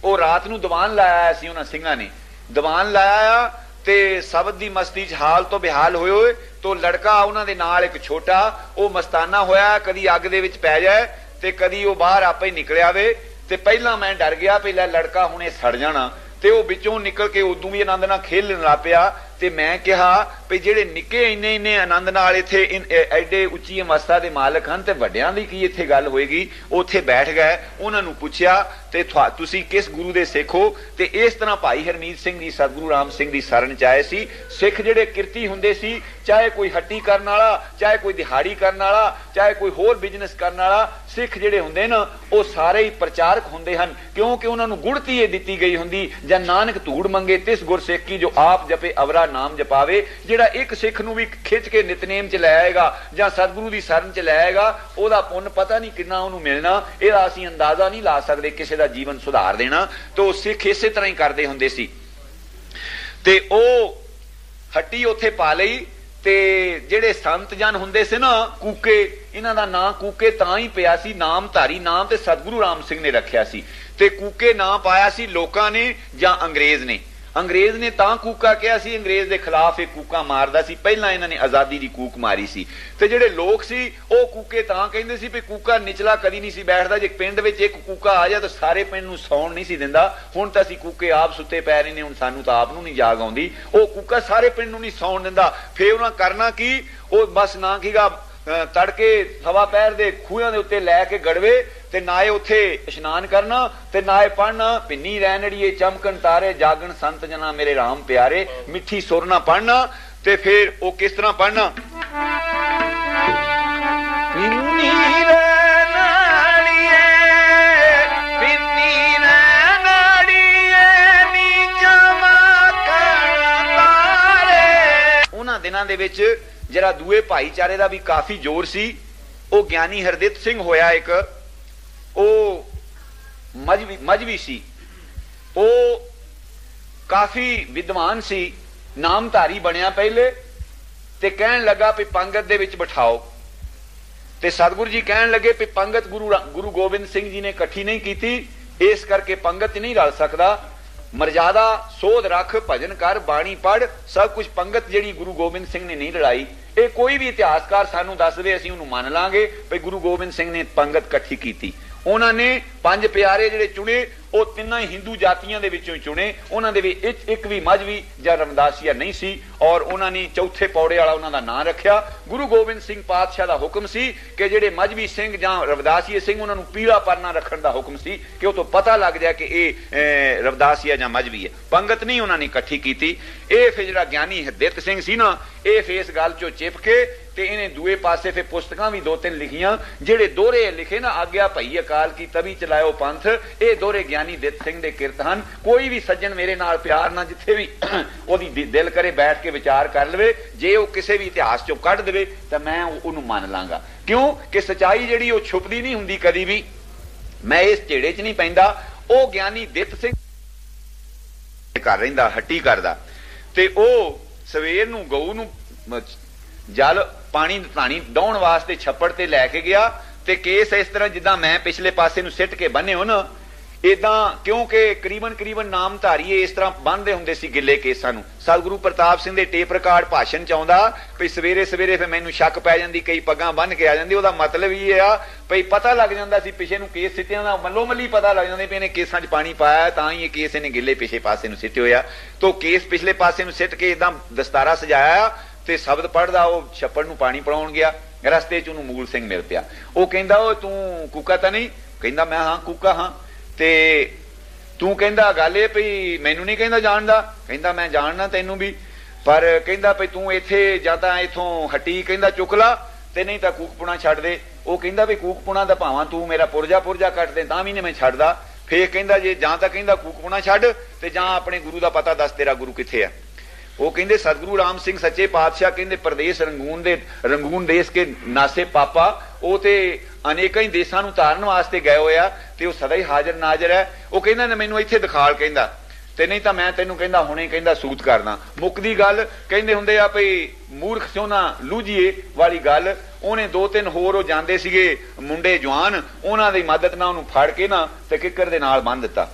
ओ रात नूं दीवान लाया सी, उन्हां सिंघां ने दीवान लाया ते सबद दी मस्ती च हाल तो बेहाल होए तो लड़का उन्हां दे नाल एक छोटा ओ मस्ताना होया, कदी अग दे विच पै जाए ते कदी ओ बाहर आपे निकल आवे ते पहला मैं डर गया पहला लड़का हुणे सड़ जाना ते ओ विचों निकल के उदों भी आनंद नाल खेलण लग पिया ते मैं कहा भी जेडे निक्के इन्ने इन्ने आनंद नाल इत्थे एडे उच्ची अवस्था दे मालक हन ते वड्डियां दी की इत्थे गल होएगी। उत्थे बैठ गए, उन्हां नूं पुछया ते तुसी किस गुरु दे सिख हो? ते इस तरह भाई हरमीत सिंह जी सतगुरु राम सिंह दी शरण च आए सी। सिख जेडे किरती हुंदे सी, चाहे कोई हट्टी करन वाला, चाहे कोई दिहाड़ी करन वाला, चाहे कोई होर बिजनेस करन वाला, सिख जेडे हुंदे ना वो सारे ही प्रचारक हुंदे हन, क्योंकि उन्हां नूं गुड़ती ये दित्ती गई हुंदी जां नानक धूड़ मंगे तिस गुरसिख की जो आप जपे अवरा नाम जपावे। जेड़ा एक सिख नूं भी खिच के नितनेम च लैएगा जां सतगुरु दी शरण च लैएगा, ओहदा पुण्य पता नहीं किन्ना उहनूं मिलना, इहदा असीं अंदाजा नहीं ला सकदे किसे दा जीवन सुधार देना। तो सिख इसे तरह ही करदे हुंदे सी ते ओ हट्टी उत्थे पा लई ते जेडे संत जन हुंदे से ना कूके, इन्हां दा नां कूके तां ही पिया सी, नामधारी नाम ते सतगुरु राम सिंह ने रखिया सी ते कूके नां पाया सी लोकां ने जां अंग्रेज ने। अंग्रेज ने तां कूका कहा सी, अंग्रेज दे खिलाफ एक कूका मारदा सी, पहला इन्हां ने आजादी दी कूक मारी सी ते जेडे लोग सी ओ कूके तां कहंदे सी भी कूका निचला कदी नहीं सी बैठदा, जे पिंड विच एक कूका आ जाए तो सारे पिंड नूं सौण नहीं सी दिंदा। हुण तां असीं कूके आप सुत्ते पै रहे ने, हुण सानूं तां आप नूं नहीं जाग आउंदी, ओ कूका सारे पिंड नूं नहीं सौण दिंदा। फिर उन्हां करना की, ओ बस ना कीगा तड़के सवा पैर दे खूहां दे उत्ते लै के गड़वे ते नाए उत्थे इशनान करना ते नाए पढ़ना भिन्नी रैनड़िए चमकन तारे जागन संत जना मेरे राम प्यारे, मिठी सुर ना पढ़ना ते फिर ओ किस तरह पढ़ना, भिन्नी रैनड़िए भिन्नी रैनड़िए नी चमकन तारे। उन्हां दिनां दे विच जरा दूए भाईचारे का भी काफी जोर सी। ओ ज्ञानी हरदित सिंह होया एक, ओ मजवी सी, ओ काफी विद्वान सी, नामधारी बनया पहले ते कहन लगा भी पंगत दे विच बिठाओ ते सतगुरु जी कहन लगे भी पंगत गुरु गोबिंद सिंह जी ने इकट्ठी नहीं की, इस करके पंगत नहीं रल सकता, मर्यादा सोध रख, भजन कर, बाणी पढ़, सब कुछ पंगत जेड़ी गुरु गोबिंद सिंह ने नहीं लड़ाई। ये कोई भी इतिहासकार सानू दस दे असीं उहनूं मान लांगे भी गुरु गोबिंद सिंह ने पंगत इकट्ठी की। उन्होंने 5 प्यारे जेड़े चुने ਉਹ ਤਿੰਨਾਂ ਹੀ ਹਿੰਦੂ ਜਾਤੀਆਂ ਦੇ ਵਿੱਚੋਂ ਚੁਣੇ। ਉਹਨਾਂ ਦੇ ਵਿੱਚ ਇੱਕ ਵੀ ਮਜ਼੍ਹਬੀ ਜਾਂ ਰਮਦਾਸੀਆ ਨਹੀਂ ਸੀ ਔਰ ਉਹਨਾਂ ਨੇ ਚੌਥੇ ਪੌੜੇ ਵਾਲਾ ਉਹਨਾਂ ਦਾ ਨਾਂ ਰੱਖਿਆ। ਗੁਰੂ ਗੋਬਿੰਦ ਸਿੰਘ ਪਾਤਸ਼ਾਹ ਦਾ ਹੁਕਮ ਸੀ ਕਿ ਜਿਹੜੇ ਮਜ਼੍ਹਬੀ ਸਿੰਘ ਜਾਂ ਰਵਦਾਸੀਏ ਸਿੰਘ ਉਹਨਾਂ ਨੂੰ ਪੀਲਾ ਪਰਨਾ ਰੱਖਣ ਦਾ ਹੁਕਮ ਸੀ ਕਿ ਉਹ ਤੋਂ ਪਤਾ ਲੱਗ ਜਾਏ ਕਿ ਇਹ ਰਵਦਾਸੀਆ ਜਾਂ ਮਜ਼੍ਹਬੀ ਹੈ। ਪੰਗਤ ਨਹੀਂ ਉਹਨਾਂ ਨੇ ਇਕੱਠੀ ਕੀਤੀ। ਇਹ ਫਿਰ ਜਿਹੜਾ ਗਿਆਨੀ ਹਰਦਿੱਤ ਸਿੰਘ ਸੀ ਨਾ, ਇਹ ਫਿਰ ਇਸ ਗੱਲ ਚੋਂ ਚਿਪ ਕੇ ਤੇ ਇਹਨੇ ਦੂਏ ਪਾਸੇ ਫਿਰ ਪੁਸਤਕਾਂ ਵੀ 2-3 ਲਿਖੀਆਂ। ਜਿਹੜੇ ਦੋਹਰੇ ਲਿਖੇ ਨਾ, ਆਗਿਆ ਭਈ ਅਕਾਲ ਕੀ ਤਵੀ ਚਲਾਇਓ ਪੰਥ, ਇਹ ਦੋਹਰੇ ਗਿਆਨੀ ਦਿੱਤ ਸਿੰਘ ਦੇ ਕਿਰਤ ਹਨ। ਕੋਈ ਵੀ ਸੱਜਣ ਮੇਰੇ ਨਾਲ ਪਿਆਰ ਨਾਲ ਜਿੱਥੇ ਵੀ ਉਹਦੀ ਦਿਲ ਕਰੇ ਬੈਠ ਕੇ ਵਿਚਾਰ ਕਰ ਲਵੇ, ਜੇ ਉਹ ਕਿਸੇ ਵੀ ਇਤਿਹਾਸ ਚੋਂ ਕੱਢ ਦੇਵੇ ਤਾਂ ਮੈਂ ਉਹਨੂੰ ਮੰਨ ਲਾਂਗਾ। ਕਿਉਂ ਕਿ ਸਚਾਈ ਜਿਹੜੀ ਉਹ ਛੁਪਦੀ ਨਹੀਂ ਹੁੰਦੀ ਕਦੀ ਵੀ। ਮੈਂ ਇਸ ਝੇੜੇ 'ਚ ਨਹੀਂ ਪੈਂਦਾ। ਉਹ ਗਿਆਨੀ ਦਿੱਤ ਸਿੰਘ ਘਰ ਰਹਿੰਦਾ, ਹੱਟੀ ਕਰਦਾ, ਤੇ ਉਹ ਸਵੇਰ ਨੂੰ ਗਊ ਨੂੰ ਜਲ ਪਾਣੀ ਧਾਣੀ ਡਾਉਣ ਵਾਸਤੇ ਛੱਪੜ ਤੇ ਲੈ ਕੇ ਗਿਆ ਤੇ ਕੇਸ ਇਸ ਤਰ੍ਹਾਂ ਜਿੱਦਾਂ ਮੈਂ ਪਿਛਲੇ ਪਾਸੇ ਨੂੰ ਸਿੱਟ ਕੇ ਬੰਨੇ ਹੋ ਨਾ, ਇਦਾਂ, ਕਿਉਂਕਿ ਕਰੀਬਨ ਨਾਮਧਾਰੀਏ ਇਸ ਤਰ੍ਹਾਂ ਬੰਨਦੇ ਹੁੰਦੇ ਸੀ ਗਿੱਲੇ ਕੇਸਾਂ ਨੂੰ। ਸਤਿਗੁਰੂ ਪ੍ਰਤਾਪ ਸਿੰਘ ਦੇ ਟੇਪ ਰਿਕਾਰਡ ਭਾਸ਼ਣ ਚ ਆਉਂਦਾ ਵੀ ਸਵੇਰੇ ਸਵੇਰੇ ਫਿਰ ਮੈਨੂੰ ਸ਼ੱਕ ਪੈ ਜਾਂਦੀ, ਕਈ ਪੱਗਾਂ ਬੰਨ ਕੇ ਆ ਜਾਂਦੀ। ਉਹਦਾ ਮਤਲਬ ਇਹ ਆ ਭਈ ਪਤਾ ਲੱਗ ਜਾਂਦਾ ਸੀ ਪਿਛੇ ਨੂੰ ਕੇਸ ਸਿੱਟਿਆਂ ਦਾ, ਮੱਲੋ ਮੱਲੀ ਪਤਾ ਲੱਗ ਜਾਂਦੇ ਵੀ ਇਹਨੇ ਕੇਸਾਂ 'ਚ ਪਾਣੀ ਪਾਇਆ, ਤਾਂ ਹੀ ਇਹ ਕੇਸ ਇਹਨੇ ਗਿੱਲੇ ਪਿਛੇ ਪਾਸੇ ਨੂੰ ਸਿੱਟੇ ਹੋਇਆ। ਤੋ ਕੇਸ ਪਿਛਲੇ ਪਾਸੇ ਨੂੰ ਸਿੱਟ ਕੇ ਇਦਾਂ ਦਸਤਾਰਾ ਸਜਾਇਆ ਤੇ ਸ਼ਬਦ ਪੜ੍ਹਦਾ ਉਹ ਛੱਪੜ ਨੂੰ ਪਾਣੀ ਪਿਲਾਉਣ ਗਿਆ। ਰਸਤੇ 'ਚ ਉਹਨੂੰ ਮੂਲ ਸਿੰਘ ਮਿਲ ਪਿਆ। ਉਹ ਕਹਿੰਦਾ, ਉਹ ਤੂੰ ਕੂਕਾ ਤਾਂ ਨਹੀਂ? ਕਹਿੰਦਾ ਮੈਂ ਹਾਂ ਕੂਕਾ ਹਾਂ। ਤੇ ਤੂੰ ਕਹਿੰਦਾ ਗੱਲ ਇਹ ਭਈ ਮੈਨੂੰ ਨਹੀਂ ਕਹਿੰਦਾ ਜਾਣਦਾ? ਕਹਿੰਦਾ ਮੈਂ ਜਾਣਦਾ ਤੈਨੂੰ ਵੀ, ਪਰ ਕਹਿੰਦਾ ਭਈ ਤੂੰ ਇੱਥੇ ਜਾਂ ਤਾਂ ਇੱਥੋਂ ਹੱਟੀ ਕਹਿੰਦਾ ਚੁੱਕ ਲਾ ਤੇ ਨਹੀਂ ਤਾਂ ਕੂਕਪੁਣਾ ਛੱਡ ਦੇ। ਉਹ ਕਹਿੰਦਾ ਵੀ ਕੂਕਪੁਣਾ ਦਾ ਭਾਵਾਂ ਤੂੰ ਮੇਰਾ ਪੁਰਜਾ ਕੱਟ ਦੇ ਤਾਂ ਵੀ ਨਹੀਂ ਮੈਂ ਛੱਡਦਾ। ਫੇਰ ਕਹਿੰਦਾ ਜੇ ਜਾਂ ਤਾਂ ਕਹਿੰਦਾ ਕੂਕਪੁਣਾ ਛੱਡ ਤੇ ਜਾਂ ਆਪਣੇ ਗੁਰੂ ਦਾ ਪਤਾ ਦੱਸ, ਤੇਰਾ ਗੁਰੂ ਕਿੱਥੇ ਆ? ਉਹ ਕਹਿੰਦੇ ਸਤਿਗੁਰੂ ਰਾਮ ਸਿੰਘ ਸੱਚੇ ਪਾਤਸ਼ਾਹ ਕਹਿੰਦੇ ਪ੍ਰਦੇਸ਼ ਰੰਗੂਨ ਦੇਸ਼ ਕੇ ਨਾਸੇ ਪਾਪਾ, ਉਹ ਤੇ ਅਨੇਕਾਂ ਹੀ ਦੇਸ਼ਾਂ ਨੂੰ ਤਾਰਨ ਵਾਸਤੇ ਗਏ ਹੋਇਆ ਤੇ ਉਹ ਸਦਾ ਹੀ ਹਾਜ਼ਰ ਨਾਜ਼ਰ ਹੈ। ਉਹ ਕਹਿੰਦਾ ਨਾ ਮੈਨੂੰ ਇੱਥੇ ਦਿਖਾਲ, ਕਹਿੰਦਾ ਤੇ ਨਹੀਂ ਤਾਂ ਮੈਂ ਤੈਨੂੰ ਕਹਿੰਦਾ ਹੁਣੇ ਕਹਿੰਦਾ ਸੂਤ ਕਰਦਾ। ਮੁੱਕਦੀ ਗੱਲ ਕਹਿੰਦੇ ਹੁੰਦੇ ਆ ਭਈ ਮੂਰਖ ਸਿਓ ਨਾ ਲੂਝੀਏ ਵਾਲੀ ਗੱਲ। ਉਹਨੇ 2-3 ਹੋਰ ਉਹ ਜਾਂਦੇ ਸੀਗੇ ਮੁੰਡੇ ਜਵਾਨ, ਉਹਨਾਂ ਦੀ ਮਦਦ ਨਾਲ ਉਹਨੂੰ ਫੜ ਕੇ ਨਾ ਤੇ ਕਿੱਕਰ ਦੇ ਨਾਲ ਬੰਨ ਦਿੱਤਾ।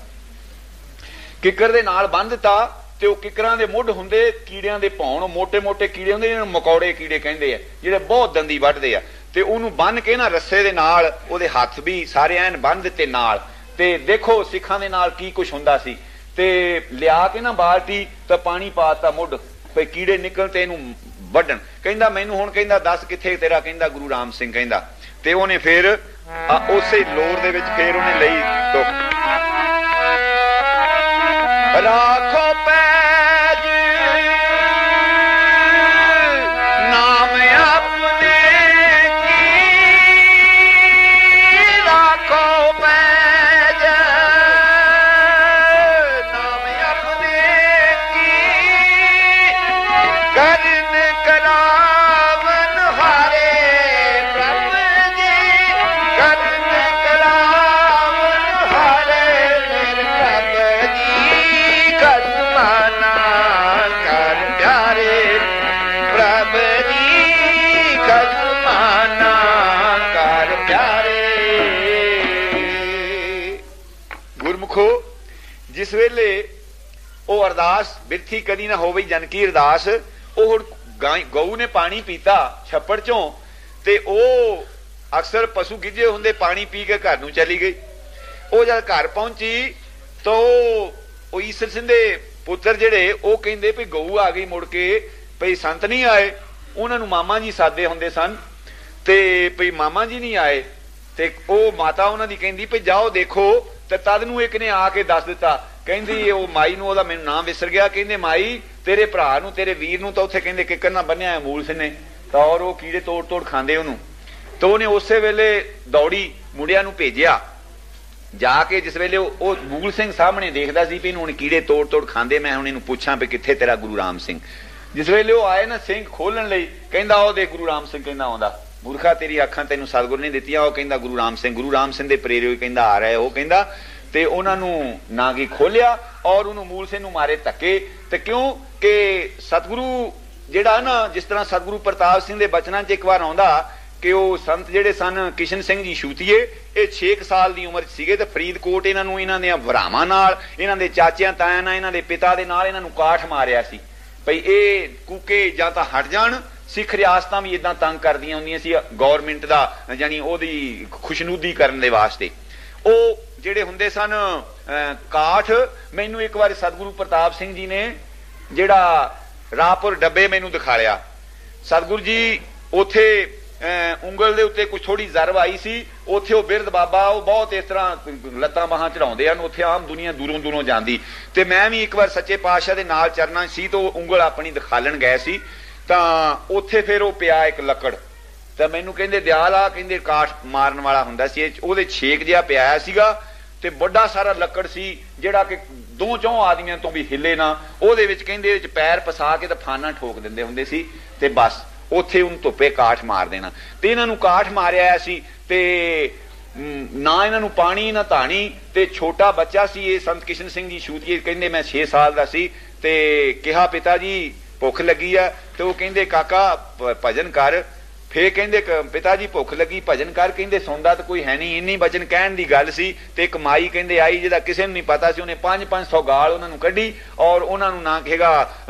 ਕਿੱਕਰ ਦੇ ਨਾਲ ਬੰਨ ਦਿੱਤਾ ਤੇ ਉਹ ਕਿੱਕਰਾਂ ਦੇ ਮੁੱਢ ਹੁੰਦੇ ਕੀੜਿਆਂ ਦੇ ਭੌਣ, ਮੋਟੇ ਕੀੜੇ ਹੁੰਦੇ, ਜਿਹਨਾਂ ਨੂੰ ਮਕੌੜੇ ਕੀੜੇ ਕਹਿੰਦੇ ਆ, ਜਿਹੜੇ ਬਹੁਤ ਦੰਦੀ ਵੱਢਦੇ ਆ। ਤੇ ਉਹਨੂੰ ਬੰਨ ਕੇ ਨਾ ਰੱਸੇ ਦੇ ਨਾਲ ਉਹਦੇ ਹੱਥ ਵੀ ਸਾਰੇ ਐਨ ਬੰਨ ਦਿੱਤੇ ਨਾਲ। ਤੇ ਦੇਖੋ ਸਿੱਖਾਂ ਦੇ ਨਾਲ ਕੀ ਕੁਛ ਹੁੰਦਾ ਸੀ। ਤੇ ਲਿਆ ਕੇ ਨਾ ਬਾਲਟੀ ਤਾਂ ਪਾਣੀ ਪਾਤਾ ਮੁੱਢ, ਭਈ ਕੀੜੇ ਨਿਕਲ ਤੇ ਇਹਨੂੰ ਵੱਢਣ। ਕਹਿੰਦਾ ਮੈਨੂੰ ਹੁਣ ਕਹਿੰਦਾ ਦੱਸ ਕਿੱਥੇ ਤੇਰਾ ਕਹਿੰਦਾ ਗੁਰੂ ਰਾਮ ਸਿੰਘ ਕਹਿੰਦਾ। ਤੇ ਉਹਨੇ ਫੇਰ ਉਸੇ ਲੋਰ ਦੇ ਵਿੱਚ ਫੇਰ ਉਹਨੇ ਲਈ ਰਾਖੋ ਪੈਜ ਨਾਮ ਆਪਣੇ ਕੀ, ਰਾਖੋ ਪੈਜ ਨਾਮ ਆਪਣੇ ਕੀ, ਕਰਨ ਕਰਾਵਨ ਹਾਰੇ ਪ੍ਰਭ ਜੀ, ਕਰਨ ਕਰਾਵਨ ਹਾਰੇ ਪ੍ਰਭ ਜੀ, ਕਸਮਾਨਾ ਕਰ ਪਿਆਰੇ ਪ੍ਰਭ ਜੀ, ਕਸਮਾਨਾ ਕਰ ਪਿਆਰੇ। ਗੁਰਮੁਖੋ, ਜਿਸ ਵੇਲੇ ਉਹ ਅਰਦਾਸ ਬਿਰਥੀ ਕਦੀ ਨਾ ਹੋਵੇ ਜਨਕੀ ਅਰਦਾਸ, ਉਹ ਗਊ ਨੇ ਪਾਣੀ ਪੀਤਾ ਛੱਪੜ ਚੋਂ ਤੇ ਉਹ ਅਕਸਰ ਪਸ਼ੂ ਗਿੱਜੇ ਹੁੰਦੇ ਪਾਣੀ ਪੀ ਕੇ ਘਰ ਨੂੰ ਚਲੀ ਗਈ। ਉਹ ਜਦ ਘਰ ਪਹੁੰਚੀ ਤਾਂ ਉਹ ਈਸਰ ਸਿੰਘ ਦੇ ਪੁੱਤਰ ਜਿਹੜੇ ਉਹ ਕਹਿੰਦੇ ਵੀ ਗਊ ਆ ਗਈ ਮੁੜ ਕੇ, ਭਈ ਸੰਤ ਨਹੀਂ ਆਏ। ਉਹਨਾਂ ਨੂੰ ਮਾਮਾ ਜੀ ਸਾਦੇ ਹੁੰਦੇ ਸਨ ਤੇ ਭਈ ਮਾਮਾ ਜੀ ਨਹੀਂ ਆਏ। ਤੇ ਉਹ ਮਾਤਾ ਉਹਨਾਂ ਦੀ ਕਹਿੰਦੀ ਭਈ ਜਾਓ ਦੇਖੋ। ਤੇ ਤਦ ਨੂੰ ਇੱਕ ਨੇ ਆ ਕੇ ਦੱਸ ਦਿੱਤਾ, ਕਹਿੰਦੀ ਉਹ ਮਾਈ ਨੂੰ, ਉਹਦਾ ਮੈਨੂੰ ਨਾਮ ਵਿਸਰ ਗਿਆ, ਕਹਿੰਦੇ ਮਾਈ ਤੇਰੇ ਭਰਾ ਨੂੰ ਤੇਰੇ ਵੀਰ ਨੂੰ ਤਾਂ ਉੱਥੇ ਕਹਿੰਦੇ ਕਿੱਕਰ ਨਾਲ ਬੰਨਿਆ ਮੂਲ ਸਿੰਘ ਨੇ, ਤਾਂ ਔਰ ਉਹ ਕੀੜੇ ਤੋੜ ਖਾਂਦੇ ਉਹਨੂੰ। ਤਾਂ ਉਹਨੇ ਉਸੇ ਵੇਲੇ ਦੌੜੀ ਮੁੰਡਿਆਂ ਨੂੰ ਭੇਜਿਆ। ਜਾ ਕੇ ਜਿਸ ਵੇਲੇ ਉਹ ਮੂਲ ਸਿੰਘ ਸਾਹਮਣੇ ਦੇਖਦਾ ਸੀ ਵੀ ਇਹਨੂੰ ਹੁਣ ਕੀੜੇ ਤੋੜ ਖਾਂਦੇ, ਮੈਂ ਹੁਣ ਇਹਨੂੰ ਪੁੱਛਾਂ ਵੀ ਕਿੱਥੇ ਤੇਰਾ ਗੁਰੂ ਰਾਮ ਸਿੰਘ। ਜਿਸ ਵੇਲੇ ਉਹ ਆਏ ਨਾ ਸਿੰਘ ਖੋਲਣ ਲਈ, ਕਹਿੰਦਾ ਉਹ ਦੇਖ ਗੁਰੂ ਰਾਮ ਸਿੰਘ ਕਹਿੰਦਾ ਆਉਂਦਾ। ਮੂਰਖਾ ਤੇਰੀ ਅੱਖਾਂ ਤੈਨੂੰ ਸਤਿਗੁਰ ਨੇ ਦਿੱਤੀਆਂ। ਉਹ ਕਹਿੰਦਾ ਗੁਰੂ ਰਾਮ ਸਿੰਘ ਦੇ ਪ੍ਰੇਰਿਓ ਕਹਿੰਦਾ ਆ ਰਿਹਾ। ਉਹ ਕਹਿੰਦਾ ਤੇ ਉਹਨਾਂ ਨੂੰ ਨਾ ਕੀ ਖੋਲਿਆ ਔਰ ਉਹਨੂੰ ਮੂਲ ਸਿੰਘ ਨੂੰ ਮਾਰੇ ਧੱਕੇ। ਤੇ ਕਿਉਂ ਕਿ ਸਤਿਗੁਰੂ ਜਿਹੜਾ ਨਾ, ਜਿਸ ਤਰ੍ਹਾਂ ਸਤਿਗੁਰੂ ਪ੍ਰਤਾਪ ਸਿੰਘ ਦੇ ਬਚਨਾਂ 'ਚ ਇੱਕ ਵਾਰ ਆਉਂਦਾ ਕਿ ਉਹ ਸੰਤ ਜਿਹੜੇ ਸਨ ਕਿਸ਼ਨ ਸਿੰਘ ਜੀ ਛੂਤੀਏ, ਇਹ 6 ਸਾਲ ਦੀ ਉਮਰ 'ਚ ਸੀਗੇ ਤੇ ਫਰੀਦਕੋਟ ਇਹਨਾਂ ਨੂੰ ਇਹਨਾਂ ਦੀਆਂ ਭਰਾਵਾਂ ਨਾਲ, ਇਹਨਾਂ ਦੇ ਚਾਚਿਆਂ ਤਾਇਆਂ ਨਾਲ, ਇਹਨਾਂ ਦੇ ਪਿਤਾ ਦੇ ਨਾਲ ਇਹਨਾਂ ਨੂੰ ਕਾਠ ਮਾਰਿਆ ਸੀ ਭਈ ਇਹ ਕੂਕੇ ਜਾਂ ਤਾਂ ਹਟ ਜਾਣ। ਸਿੱਖ ਰਿਆਸਤਾਂ ਵੀ ਇਦਾਂ ਤੰਗ ਕਰਦੀਆਂ ਹੁੰਦੀਆਂ ਸੀ ਗੌਰਮਿੰਟ ਦਾ, ਯਾਨੀ ਉਹਦੀ ਖੁਸ਼ਨੂਦੀ ਕਰਨ ਦੇ ਵਾਸਤੇ। ਉਹ ਜਿਹੜੇ ਹੁੰਦੇ ਸਨ ਕਾਠ, ਮੈਨੂੰ ਇੱਕ ਵਾਰ ਸਤਿਗੁਰੂ ਪ੍ਰਤਾਪ ਸਿੰਘ ਜੀ ਨੇ ਜਿਹੜਾ ਰਾਹਪੁਰ ਡੱਬੇ ਮੈਨੂੰ ਦਿਖਾ ਲਿਆ। ਸਤਿਗੁਰੂ ਜੀ ਉੱਥੇ ਉਂਗਲ ਦੇ ਉੱਤੇ ਕੁਝ ਥੋੜੀ ਜ਼ਰਬ ਆਈ ਸੀ, ਉੱਥੇ ਉਹ ਬਿਰਧ ਬਾਬਾ ਉਹ ਬਹੁਤ ਇਸ ਤਰ੍ਹਾਂ ਲੱਤਾਂ ਬਾਹਾਂ ਚੜਾਉਂਦੇ ਹਨ, ਉੱਥੇ ਆਮ ਦੁਨੀਆ ਦੂਰੋਂ ਦੂਰੋਂ ਜਾਂਦੀ। ਤੇ ਮੈਂ ਵੀ ਇੱਕ ਵਾਰ ਸੱਚੇ ਪਾਤਸ਼ਾਹ ਦੇ ਨਾਲ ਚਰਨਾਂ ਸੀ ਤੇ ਉਹ ਉਂਗਲ ਆਪਣੀ ਦਿਖਾਲਣ ਗਏ ਸੀ, ਤਾਂ ਉੱਥੇ ਫਿਰ ਉਹ ਪਿਆ ਇੱਕ ਲੱਕੜ, ਤਾਂ ਮੈਨੂੰ ਕਹਿੰਦੇ ਦਿਆਲ ਆ, ਕਹਿੰਦੇ ਕਾਠ ਮਾਰਨ ਵਾਲਾ ਹੁੰਦਾ ਸੀ, ਉਹਦੇ ਛੇਕ ਜਿਹਾ ਪਿਆ ਸੀਗਾ ਤੇ ਵੱਡਾ ਸਾਰਾ ਲੱਕੜ ਸੀ ਜਿਹੜਾ ਕਿ ਦੋ ਚੌਂ ਆਦਮੀਆਂ ਤੋਂ ਵੀ ਹਿੱਲੇ ਨਾ। ਉਹਦੇ ਵਿੱਚ ਕਹਿੰਦੇ ਵਿੱਚ ਪੈਰ ਪਸਾ ਕੇ ਤਾਂ ਫਾਨਾ ਠੋਕ ਦਿੰਦੇ ਹੁੰਦੇ ਸੀ ਤੇ ਬਸ ਉੱਥੇ ਉਹਨੂੰ ਧੁੱਪੇ ਕਾਠ ਮਾਰ ਦੇਣਾ। ਤੇ ਇਹਨਾਂ ਨੂੰ ਕਾਠ ਮਾਰਿਆ ਸੀ ਤੇ ਨਾ ਇਹਨਾਂ ਨੂੰ ਪਾਣੀ ਨਾ ਧਾਣੀ, ਤੇ ਛੋਟਾ ਬੱਚਾ ਸੀ ਇਹ ਸੰਤ ਕਿਸ਼ਨ ਸਿੰਘ ਜੀ ਛੂਤੀਏ, ਕਹਿੰਦੇ ਮੈਂ 6 ਸਾਲ ਦਾ ਸੀ, ਤੇ ਕਿਹਾ ਪਿਤਾ ਜੀ ਭੁੱਖ ਲੱਗੀ ਆ, ਤੇ ਉਹ ਕਹਿੰਦੇ ਕਾਕਾ ਭਜਨ ਕਰ। ਫੇਰ ਕਹਿੰਦੇ ਪਿਤਾ ਜੀ ਭੁੱਖ ਲੱਗੀ ਭਜਨ ਕਰ, ਕਹਿੰਦੇ ਸੌਂਦਾ ਤਾਂ ਕੋਈ ਹੈ ਨਹੀਂ। ਇੰਨੀ ਬਚਨ ਕਹਿਣ ਦੀ ਗੱਲ ਸੀ ਤੇ ਇੱਕ ਮਾਈ ਕਹਿੰਦੇ ਆਈ ਜਿਹਦਾ ਕਿਸੇ ਨੂੰ ਨਹੀਂ ਪਤਾ ਸੀ, ਉਹਨੇ 500 ਗਾਲ ਉਹਨਾਂ ਨੂੰ ਕੱਢੀ ਔਰ ਉਹਨਾਂ ਨੂੰ ਨਾ ਕਹੇਗਾ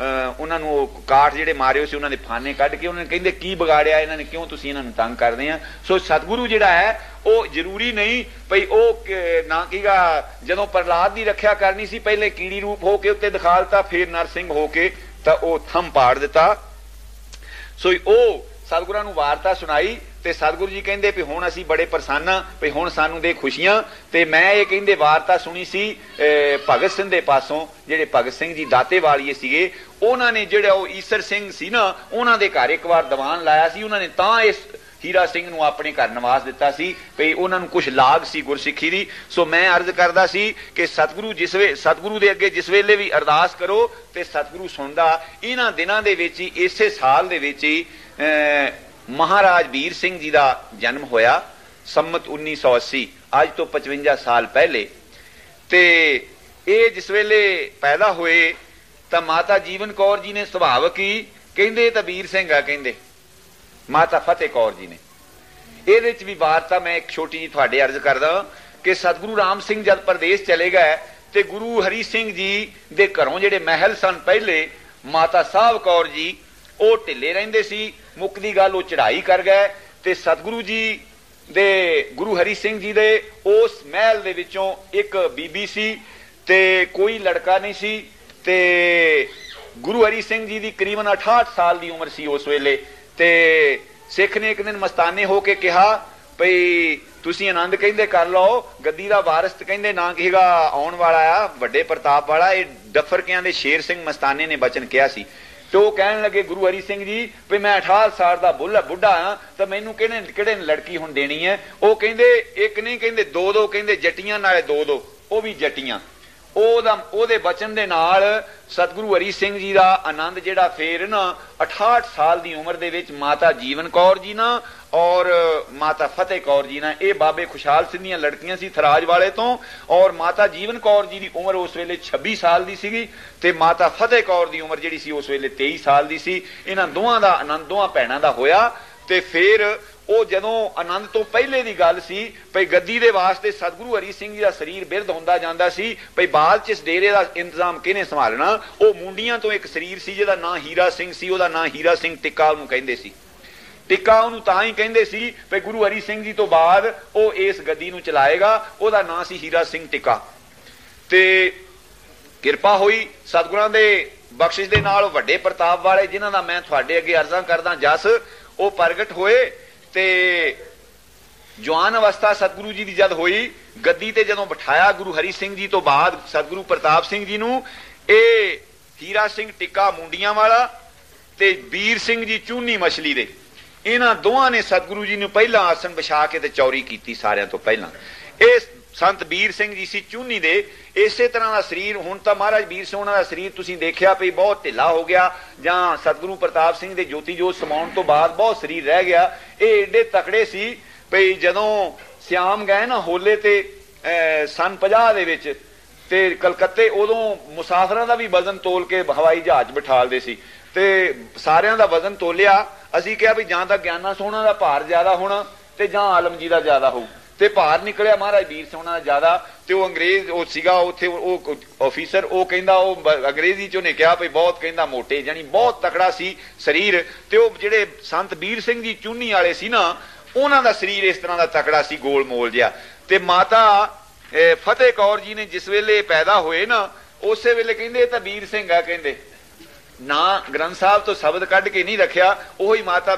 ਉਹਨਾਂ ਨੂੰ ਉਹ ਕਾਠ ਜਿਹੜੇ ਮਾਰੇ ਸੀ ਉਹਨਾਂ ਦੇ ਫਾਨੇ ਕੱਢ ਕੇ ਉਹਨਾਂ ਨੇ ਕਹਿੰਦੇ ਕੀ ਵਿਗਾੜਿਆ ਇਹਨਾਂ ਨੇ, ਕਿਉਂ ਤੁਸੀਂ ਇਹਨਾਂ ਨੂੰ ਤੰਗ ਕਰਦੇ ਆ। ਸੋ ਸਤਿਗੁਰੂ ਜਿਹੜਾ ਹੈ ਉਹ ਜ਼ਰੂਰੀ ਨਹੀਂ ਭਈ ਉਹ ਨਾ ਕਹੇਗਾ ਜਦੋਂ ਪ੍ਰਹਲਾਦ ਦੀ ਰੱਖਿਆ ਕਰਨੀ ਸੀ ਪਹਿਲੇ ਕੀੜੀ ਰੂਪ ਹੋ ਕੇ ਉੱਤੇ ਦਿਖਾ ਦਿੱਤਾ, ਫੇਰ ਨਰਸਿੰਘ ਹੋ ਕੇ ਤਾਂ ਉਹ ਥੰਮ ਪਾੜ ਦਿੱਤਾ। ਸੋ ਉਹ ਸਤਿਗੁਰਾਂ ਨੂੰ ਵਾਰਤਾ ਸੁਣਾਈ ਤੇ ਸਤਿਗੁਰੂ ਜੀ ਕਹਿੰਦੇ ਵੀ ਹੁਣ ਅਸੀਂ ਬੜੇ ਪ੍ਰਸੰਨ ਆ ਵੀ ਹੁਣ ਸਾਨੂੰ ਦੇ ਖੁਸ਼ੀਆਂ। ਤੇ ਮੈਂ ਇਹ ਕਹਿੰਦੇ ਵਾਰਤਾ ਸੁਣੀ ਸੀ ਭਗਤ ਸਿੰਘ ਦੇ ਪਾਸੋਂ, ਜਿਹੜੇ ਭਗਤ ਸਿੰਘ ਜੀ ਦਾਤੇ ਵਾਲੀਏ ਸੀਗੇ, ਉਹਨਾਂ ਨੇ ਜਿਹੜਾ ਉਹ ਈਸਰ ਸਿੰਘ ਸੀ ਨਾ ਉਹਨਾਂ ਦੇ ਘਰ ਇੱਕ ਵਾਰ ਦੀਵਾਨ ਲਾਇਆ ਸੀ, ਉਹਨਾਂ ਨੇ ਤਾਂ ਇਸ ਹੀਰਾ ਸਿੰਘ ਨੂੰ ਆਪਣੇ ਘਰ ਨਿਵਾਸ ਦਿੱਤਾ ਸੀ ਵੀ ਉਹਨਾਂ ਨੂੰ ਕੁਝ ਲਾਗ ਸੀ ਗੁਰਸਿੱਖੀ ਦੀ। ਸੋ ਮੈਂ ਅਰਜ਼ ਕਰਦਾ ਸੀ ਕਿ ਸਤਿਗੁਰੂ ਦੇ ਅੱਗੇ ਜਿਸ ਵੇਲੇ ਵੀ ਅਰਦਾਸ ਕਰੋ ਤੇ ਸਤਿਗੁਰੂ ਸੁਣਦਾ। ਇਹਨਾਂ ਦਿਨਾਂ ਦੇ ਵਿੱਚ ਹੀ ਇਸੇ ਸਾਲ ਦੇ ਵਿੱਚ ਹੀ ਮਹਾਰਾਜ ਵੀਰ ਸਿੰਘ ਜੀ ਦਾ ਜਨਮ ਹੋਇਆ, ਸੰਮਤ 1980, ਅੱਜ ਤੋਂ 55 ਸਾਲ ਪਹਿਲੇ। ਤੇ ਇਹ ਜਿਸ ਵੇਲੇ ਪੈਦਾ ਹੋਏ ਤਾਂ ਮਾਤਾ ਜੀਵਨ ਕੌਰ ਜੀ ਨੇ ਸੁਭਾਵਕ ਹੀ ਕਹਿੰਦੇ ਤਾਂ ਵੀਰ ਸਿੰਘ ਆ, ਕਹਿੰਦੇ ਮਾਤਾ ਫਤਿਹ ਕੌਰ ਜੀ ਨੇ। ਇਹਦੇ ਚ ਵੀ ਵਾਰਤਾ ਮੈਂ ਇੱਕ ਛੋਟੀ ਜਿਹੀ ਤੁਹਾਡੇ ਅਰਜ਼ ਕਰਦਾ ਕਿ ਸਤਿਗੁਰੂ ਰਾਮ ਸਿੰਘ ਜਦ ਪ੍ਰਦੇਸ਼ ਚਲੇ ਗਏ ਤੇ ਗੁਰੂ ਹਰੀ ਸਿੰਘ ਜੀ ਦੇ ਘਰੋਂ ਜਿਹੜੇ ਮਹਿਲ ਸਨ ਪਹਿਲੇ, ਮਾਤਾ ਸਾਹਿਬ ਕੌਰ ਜੀ ਉਹ ਢਿੱਲੇ ਰਹਿੰਦੇ ਸੀ, ਮੁੱਕਦੀ ਗੱਲ ਉਹ ਚੜਾਈ ਕਰ ਗਏ ਤੇ ਸਤਿਗੁਰੂ ਜੀ ਦੇ ਗੁਰੂ ਹਰੀ ਸਿੰਘ ਜੀ ਦੇ ਉਸ ਮਹਿਲ ਦੇ ਵਿੱਚੋਂ ਇੱਕ ਬੀਬੀ ਸੀ ਤੇ ਕੋਈ ਲੜਕਾ ਨਹੀਂ ਸੀ। ਤੇ ਗੁਰੂ ਹਰੀ ਸਿੰਘ ਜੀ ਦੀ ਕਰੀਬਨ 68 ਸਾਲ ਦੀ ਉਮਰ ਸੀ ਉਸ ਵੇਲੇ। ਤੇ ਸਿੱਖ ਨੇ ਇੱਕ ਦਿਨ ਮਸਤਾਨੇ ਹੋ ਕੇ ਕਿਹਾ ਭਈ ਤੁਸੀਂ ਆਨੰਦ ਕਹਿੰਦੇ ਕਰ ਲਓ, ਗੱਦੀ ਦਾ ਵਾਰਿਸ ਕਹਿੰਦੇ ਨਾ ਕਹੇਗਾ ਆਉਣ ਵਾਲਾ ਆ, ਵੱਡੇ ਪ੍ਰਤਾਪ ਵਾਲਾ। ਇਹ ਡਫਰਕਿਆਂ ਦੇ ਸ਼ੇਰ ਸਿੰਘ ਮਸਤਾਨੇ ਨੇ ਬਚਨ ਕਿਹਾ ਸੀ। ਤੇ ਉਹ ਕਹਿਣ ਲੱਗੇ ਗੁਰੂ ਹਰੀ ਸਿੰਘ ਜੀ ਵੀ ਮੈਂ 68 ਸਾਲ ਦਾ ਬੁੱਢਾ ਹਾਂ ਤਾਂ ਮੈਨੂੰ ਕਿਹੜੇ ਲੜਕੀ ਹੁਣ ਦੇਣੀ ਹੈ। ਉਹ ਕਹਿੰਦੇ ਇੱਕ ਨਹੀਂ, ਕਹਿੰਦੇ ਦੋ ਕਹਿੰਦੇ ਜੱਟੀਆਂ ਨਾਲੇ ਦੋ ਉਹ ਵੀ ਜੱਟੀਆਂ। ਉਹਦੇ ਬਚਨ ਦੇ ਨਾਲ ਸਤਿਗੁਰੂ ਹਰੀ ਸਿੰਘ ਜੀ ਦਾ ਆਨੰਦ ਜਿਹੜਾ ਫੇਰ ਨਾ 68 ਸਾਲ ਦੀ ਉਮਰ ਦੇ ਵਿੱਚ ਮਾਤਾ ਜੀਵਨ ਕੌਰ ਜੀ ਨਾਲ ਔਰ ਮਾਤਾ ਫਤਿਹ ਕੌਰ ਜੀ ਨਾਲ, ਇਹ ਬਾਬੇ ਖੁਸ਼ਹਾਲ ਸਿੰਘ ਦੀਆਂ ਲੜਕੀਆਂ ਸੀ ਥਰਾਜ ਵਾਲੇ ਤੋਂ। ਔਰ ਮਾਤਾ ਜੀਵਨ ਕੌਰ ਜੀ ਦੀ ਉਮਰ ਉਸ ਵੇਲੇ 26 ਸਾਲ ਦੀ ਸੀਗੀ ਤੇ ਮਾਤਾ ਫਤਿਹ ਕੌਰ ਦੀ ਉਮਰ ਜਿਹੜੀ ਸੀ ਉਸ ਵੇਲੇ 23 ਸਾਲ ਦੀ ਸੀ। ਇਹਨਾਂ ਦੋਵਾਂ ਦਾ ਆਨੰਦ ਦੋਵਾਂ ਭੈਣਾਂ ਦਾ ਹੋਇਆ। ਤੇ ਫੇਰ ਉਹ ਜਦੋਂ ਆਨੰਦ ਤੋਂ ਪਹਿਲੇ ਦੀ ਗੱਲ ਸੀ ਭਈ ਗੱਦੀ ਦੇ ਵਾਸਤੇ ਸਤਿਗੁਰੂ ਹਰੀ ਸਿੰਘ ਜੀ ਦਾ ਸਰੀਰ ਬਿਰਧ ਹੁੰਦਾ ਜਾਂਦਾ ਸੀ ਭਈ ਬਾਅਦ ਚ ਇਸ ਡੇਰੇ ਦਾ ਇੰਤਜ਼ਾਮ ਕਿਹਨੇ ਸੰਭਾਲਣਾ। ਉਹ ਮੁੰਡੀਆਂ ਤੋਂ ਇੱਕ ਸਰੀਰ ਸੀ ਜਿਹਦਾ ਨਾਂ ਹੀਰਾ ਸਿੰਘ ਸੀ, ਉਹਦਾ ਨਾਂ ਹੀਰਾ ਸਿੰਘ ਟਿੱਕਾ ਉਹਨੂੰ ਕਹਿੰਦੇ ਸੀ। ਟਿੱਕਾ ਉਹਨੂੰ ਤਾਂ ਹੀ ਕਹਿੰਦੇ ਸੀ ਭਈ ਗੁਰੂ ਹਰੀ ਸਿੰਘ ਜੀ ਤੋਂ ਬਾਅਦ ਉਹ ਇਸ ਗੱਦੀ ਨੂੰ ਚਲਾਏਗਾ, ਉਹਦਾ ਨਾਂ ਸੀ ਹੀਰਾ ਸਿੰਘ ਟਿੱਕਾ। ਤੇ ਕਿਰਪਾ ਹੋਈ ਸਤਿਗੁਰਾਂ ਦੇ ਬਖਸ਼ਿਸ਼ ਦੇ ਨਾਲ ਵੱਡੇ ਪ੍ਰਤਾਪ ਵਾਲੇ ਜਿਨ੍ਹਾਂ ਦਾ ਮੈਂ ਤੁਹਾਡੇ ਅੱਗੇ ਅਰਜ਼ਾਂ ਕਰਦਾ ਜਸ, ਉਹ ਪ੍ਰਗਟ ਹੋਏ। ਤੇ ਜਵਾਨ ਅਵਸਥਾ ਸਤਿਗੁਰੂ ਜੀ ਦੀ ਜਦ ਹੋਈ, ਗੱਦੀ ਤੇ ਜਦੋਂ ਬਿਠਾਇਆ ਗੁਰੂ ਹਰੀ ਸਿੰਘ ਜੀ ਤੋਂ ਬਾਅਦ ਸਤਿਗੁਰੂ ਪ੍ਰਤਾਪ ਸਿੰਘ ਜੀ ਨੂੰ, ਇਹ ਹੀਰਾ ਸਿੰਘ ਟਿੱਕਾ ਮੁੰਡੀਆਂ ਵਾਲਾ ਤੇ ਵੀਰ ਸਿੰਘ ਜੀ ਚੂਨੀ ਮਛਲੀ ਦੇ, ਇਹਨਾਂ ਦੋਵਾਂ ਨੇ ਸਤਿਗੁਰੂ ਜੀ ਨੂੰ ਪਹਿਲਾਂ ਆਸਣ ਵਿਛਾ ਕੇ ਤੇ ਚੌਰੀ ਕੀਤੀ ਸਾਰਿਆਂ ਤੋਂ ਪਹਿਲਾਂ। ਇਹ ਸੰਤ ਵੀਰ ਸਿੰਘ ਜੀ ਸੀ ਚੂਨੀ ਦੇ। ਇਸੇ ਤਰ੍ਹਾਂ ਦਾ ਸਰੀਰ ਹੁਣ ਤਾਂ ਮਹਾਰਾਜ ਵੀਰ ਸਿੰਘ ਉਹਨਾਂ ਦਾ ਸਰੀਰ ਤੁਸੀਂ ਦੇਖਿਆ ਵੀ ਬਹੁਤ ਢਿੱਲਾ ਹੋ ਗਿਆ, ਜਾਂ ਸਤਿਗੁਰੂ ਪ੍ਰਤਾਪ ਸਿੰਘ ਦੇ ਜੋਤੀ ਜੋਤ ਸਮਾਉਣ ਤੋਂ ਬਾਅਦ ਬਹੁਤ ਸਰੀਰ ਰਹਿ ਗਿਆ। ਇਹ ਏਡੇ ਤਕੜੇ ਸੀ ਵੀ ਜਦੋਂ ਸਿਆਮ ਗਏ ਨਾ ਹੋਲੇ ਤੇ ਸਨ 50 ਦੇ ਵਿੱਚ ਤੇ ਕਲਕੱਤੇ, ਉਦੋਂ ਮੁਸਾਫਰਾਂ ਦਾ ਵੀ ਵਜ਼ਨ ਤੋਲ ਕੇ ਹਵਾਈ ਜਹਾਜ਼ ਬਿਠਾਲਦੇ ਸੀ ਤੇ ਸਾਰਿਆਂ ਦਾ ਵਜ਼ਨ ਤੋਲਿਆ। ਅਸੀਂ ਕਿਹਾ ਵੀ ਜਾਂ ਤਾਂ ਗਿਆਨਾ ਸੋਹਣਾ ਦਾ ਭਾਰ ਜ਼ਿਆਦਾ ਹੋਣਾ ਤੇ ਜਾਂ ਆਲਮ ਜੀ ਦਾ ਜ਼ਿਆਦਾ ਹੋਊ, ਤੇ ਭਾਰ ਨਿਕਲਿਆ ਮਹਾਰਾਜ ਵੀਰ ਸੋਹਣਾ ਦਾ ਜ਼ਿਆਦਾ। ਤੇ ਉਹ ਅੰਗਰੇਜ਼ ਉਹ ਸੀਗਾ ਉੱਥੇ ਉਹ ਆਫੀਸਰ, ਉਹ ਕਹਿੰਦਾ ਉਹ ਅੰਗਰੇਜ਼ੀ ਚ ਉਹਨੇ ਕਿਹਾ ਵੀ ਬਹੁਤ ਕਹਿੰਦਾ ਮੋਟੇ, ਜਾਨੀ ਬਹੁਤ ਤਕੜਾ ਸੀ ਸਰੀਰ। ਤੇ ਉਹ ਜਿਹੜੇ ਸੰਤ ਵੀਰ ਸਿੰਘ ਜੀ ਚੂਨੀ ਵਾਲੇ ਸੀ ਨਾ, ਉਹਨਾਂ ਦਾ ਸਰੀਰ ਇਸ ਤਰ੍ਹਾਂ ਦਾ ਤਕੜਾ ਸੀ, ਗੋਲ ਮੋਲ ਜਿਹਾ। ਤੇ ਮਾਤਾ फतेह कौर जी ने जिस वेले पैदा होए ना उस वेले कहंदे तां वीर सिंह है, कहंदे ना ग्रंथ साहब तो शब्द कढ़ के नहीं रखिया, ओही माता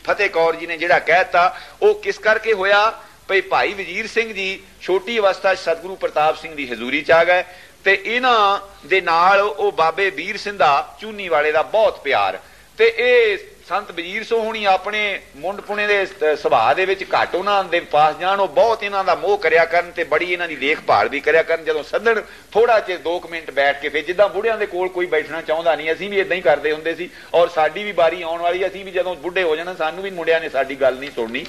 फतेह कौर जी ने जिहड़ा कहता वो किस करके होया भई भाई वजीर सिंह जी छोटी अवस्था सतगुरु प्रताप सिंह की हजूरी च आ गए ते इन्हां दे नाल ओ बाबे वीर सिंह दा चूनी वाले दा बहुत प्यार ते ए संत वजीर सो होनी अपने मुंड पुणे के सुभाਅ दे विच घट उन्हां दे पास जाण, वो बहुत इन्हां दा मोह करिया करन ते बड़ी इन्हां दी देखभाल भी करिया करन। जदों सदन थोड़ा चिर 2 मिनट बैठ के फिर जिद्दां बुढ़ियां दे कोल कोई बैठना चाहुंदा नहीं, असीं भी इदां ही करदे हुंदे सी और साडी भी बारी आउण वाली, असीं भी जदों बुढ़े हो जाना सानूं भी मुंडियां ने साडी गल नहीं सुणनी।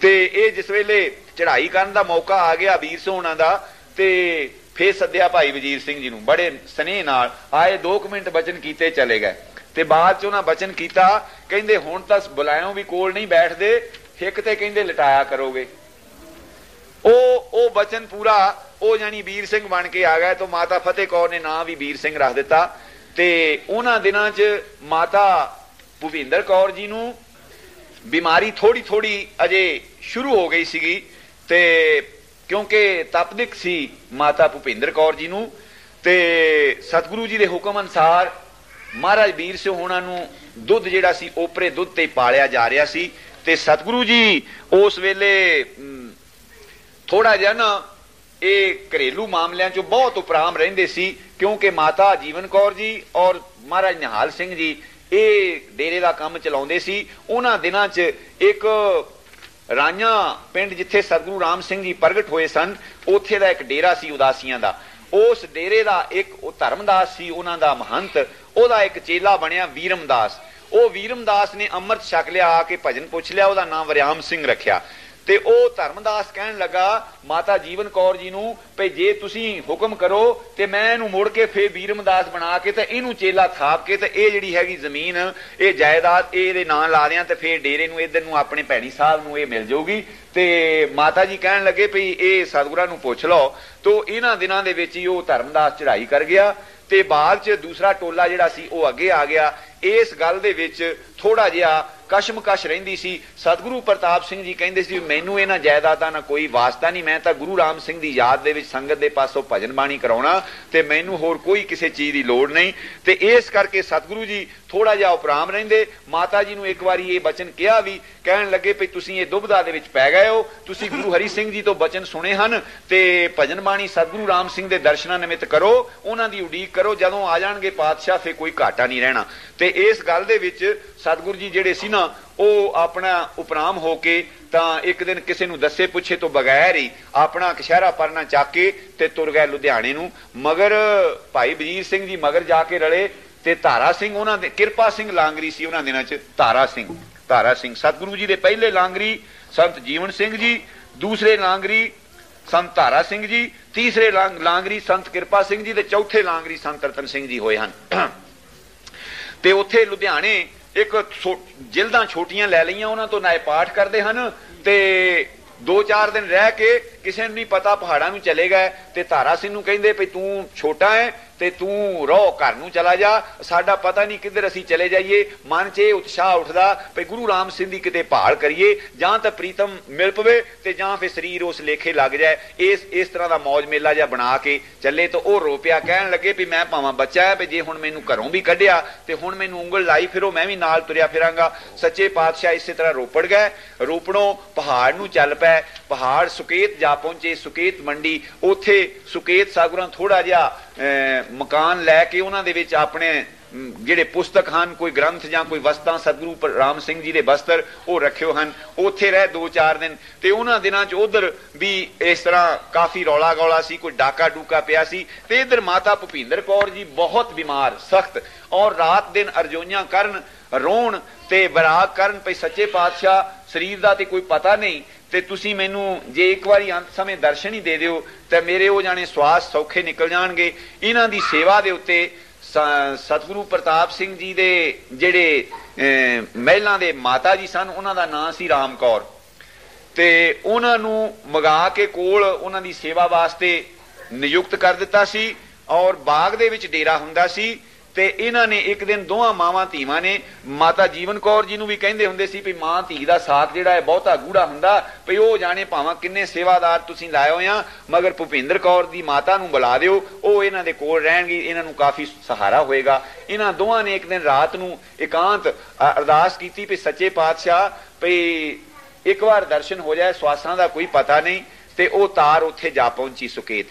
ते इह जिस वेले चढ़ाई करन दा मौका आ गया वीर सो होणां दा ते फिर सद्दिया भाई वजीर सिंह जी नूं, बड़े स्नेह नाल आए, 2 मिनट बचन कीते चले गए ते बाद च उन्हां बचन कीता, कहंदे हुण तां बुलायों भी कोल नहीं बैठदे, हिक ते कहंदे लटाया करोगे। ओ बचन पूरा ओ जानी वीर सिंह बन के आ गए। तो माता फतेह कौर ने नाम भी वीर सिंह रख दिता ते उन्हां दिनां च माता भुपिंदर कौर जी नूं बीमारी थोड़ी थोड़ी अजे शुरू हो गई सीगी ते क्योंकि तपदिक सी माता भुपिंदर कौर जी नूं ते सतगुरु जी दे हुक्म अनुसार महाराज वीर सिंह होना नूं दुध जिहड़ा सी ओपरे दुध ते पालिया जा रहा सी ते सतगुरु जी उस वेले थोड़ा जिहा ना ये घरेलू मामलों चो बहुत उपराम रहिंदे सी क्योंकि माता जीवन कौर जी और महाराज निहाल सिंह जी ये डेरे का काम चलाउंदे सी। उन्हां दिनां च एक राइयां पिंड जिथे सतगुरु राम सिंह जी प्रगट होए सन उत्थे दा एक डेरा सी उदासियां दा, उस डेरे का एक धर्मदास सी उन्हां दा महंत, ओदा एक चेला बनया वीरमदास। वो वीरमदास ने अमृत छक लिया, आके भजन पुछ लिया, ओदा नाम वरियाम सिंह रखिया ते ओ धर्मदास कहन लगा माता जीवन कौर जी नूं भई जे तुसीं हुक्म करो ते मैं इहनूं मुड़ के फिर वीरमदास बना के ते इहनूं चेला थाप के ते इह जिहड़ी हैगी जमीन इह जायदाद इहदे नां ला दियां ते फिर डेरे नूं इधर नूं अपने भैणी साहब नूं इह मिल जाऊगी। ते माता जी कहन लगे भई इह सतगुरां नूं पुछ लो। तो इन्हां दिनां दे विच ही ओह धर्मदास चढ़ाई कर गया ते बाद च दूसरा टोला जिहड़ा सी ओह अगे आ गया। इस गल दे विच थोड़ा जिहा कशमकश रहिंदी सी। सतगुरु प्रताप सिंह जी कहंदे सी मैनू इन्हां जायदादां नाल कोई वास्ता नहीं, मैं तां गुरु राम सिंह दी याद दे विच संगत दे पासों भजन बाणी कराउणा ते मैनू होर कोई किसी चीज़ की लोड़ नहीं। ते इस करके सतगुरु जी थोड़ा जिहा उपराम रहिंदे। माता जी नूं एक बारी ये बचन कहा भी, कहण लगे भई तुसीं ये दुबधा दे विच पै गए हो, तुसीं गुरु हरि सिंह जी तो बचन सुने हन ते भजन बाणी सतगुरु राम सिंह दे दर्शनां निमित्त करो, उन्हां दी उडीक करो, जदों आ जाणगे पातशाह फिर कोई घाटा नहीं रहना। ते इस गल दे विच सतगुरु जी जिहड़े सी ना ਉਹ अपना उपराम होके तां एक दिन किसी नूं दसे पुछे तो बगैर ही अपना कशहरा परना चक के ते तुर गए लुधियाने नूं। मगर भाई वजीर सिंह जी मगर जाके रले ते धारा सिंह उन्हां दे किरपा सिंह लांगरी सी उन्हां दिनां च। धारा सिंह सतगुरु जी दे पहले लांगरी संत जीवन सिंह जी, दूसरे लांगरी संत धारा सिंह जी, तीसरे लांगरी संत किरपा सिंह जी ते चौथे लांगरी संत रतन सिंह जी होए हन। ते उत्थे लुधियाने एक जिल्दां छोटियां लै लईआं, उन्हां तो नाए पाठ करदे हन ते 2-4 दिन रह के किसी नूं नहीं पता पहाड़ां नूं चले गए ते धारा सिंह नूं कहिंदे भई तूं छोटा है ते तूं रहो घर नूं चला जा, साडा पता नहीं किधर असीं चले जाइए। मन च ये उत्साह उठदा भई गुरु राम सिंह दी किते भाल करिए, जां तां प्रीतम मिल पवे ते जां फिर शरीर उस लेखे लग जाए। इस तरह का मौज मेला जिहा बना के चले। तो वह रो पिया, कहण लगे भी मैं भावां बच्चा है, भी जे हुण मैनूं घरों भी कढिया ते हुण मैनूं उंगल लाई फिरो, मैं भी नाल तुरिया फिरांगा। सच्चे पातशाह इसे तरह रोपड़ गए, रोपड़ों पहाड़ नूं चल पए, पहाड़ सुकेत जा पहुंचे, सुकेत मंडी, उत्थे सुकेत सागुरां थोड़ा जिहा मकान लैके उन्हां दे विच अपने जिहड़े पुस्तक हैं कोई ग्रंथ जां कोई वस्तां सतगुरु राम सिंह जी दे बस्तर वो रखियो हन, उत्थे रह 2-4 दिन। ते उन्हां दिनां च उधर भी इस तरह काफ़ी रौला गौला सी, कोई डाका डूका पिया सी। ते इधर माता भुपिंदर कौर जी बहुत बीमार सख्त और रात दिन अरजोइयां करन, रोण ते बराग करन भई सच्चे पातशाह शरीर का तो कोई पता नहीं ते तुसी मैनू जे एक बारी अंत समय दर्शन ही दे दिओ ते मेरे वो जाने स्वास सौखे निकल जाणगे। इन्हां दी सेवा दे उत्ते सतगुरु प्रताप सिंह जी दे जिहड़े महलां दे माता जी सन उन्हां दा नां सी राम कौर, ते उन्हां नूं मंगा के कोल उन्हां दी सेवा वास्ते नियुक्त कर दिता सी और बाग दे विच डेरा हुंदा सी ਤੇ ਇਹਨਾਂ ਨੇ ਇੱਕ ਦਿਨ ਦੋਵਾਂ ਮਾਵਾਂ ਧੀਵਾਂ ਨੇ, ਮਾਤਾ ਜੀਵਨ ਕੌਰ ਜੀ ਨੂੰ ਵੀ ਕਹਿੰਦੇ ਹੁੰਦੇ ਸੀ ਵੀ ਮਾਂ ਧੀ ਦਾ ਸਾਥ ਜਿਹੜਾ ਹੈ ਬਹੁਤਾ ਗੂੜਾ ਹੁੰਦਾ, ਵੀ ਉਹ ਜਾਣੇ ਭਾਵੇਂ ਕਿੰਨੇ ਸੇਵਾਦਾਰ ਤੁਸੀਂ ਲਾਏ ਹੋਏ ਆ, ਮਗਰ ਭੁਪਿੰਦਰ ਕੌਰ ਦੀ ਮਾਤਾ ਨੂੰ ਬੁਲਾ ਦਿਓ, ਉਹ ਇਹਨਾਂ ਦੇ ਕੋਲ ਰਹਿਣਗੀ, ਇਹਨਾਂ ਨੂੰ ਕਾਫੀ ਸਹਾਰਾ ਹੋਏਗਾ। ਇਹਨਾਂ ਦੋਵਾਂ ਨੇ ਇੱਕ ਦਿਨ ਰਾਤ ਨੂੰ ਇਕਾਂਤ ਅਰਦਾਸ ਕੀਤੀ ਵੀ ਸੱਚੇ ਪਾਤਸ਼ਾਹ ਵੀ ਇੱਕ ਵਾਰ ਦਰਸ਼ਨ ਹੋ ਜਾਏ, ਸਵਾਸਾਂ ਦਾ ਕੋਈ ਪਤਾ ਨਹੀਂ। ਤੇ ਉਹ ਤਾਰ ਉੱਥੇ ਜਾ ਪਹੁੰਚੀ ਸੁਕੇਤ।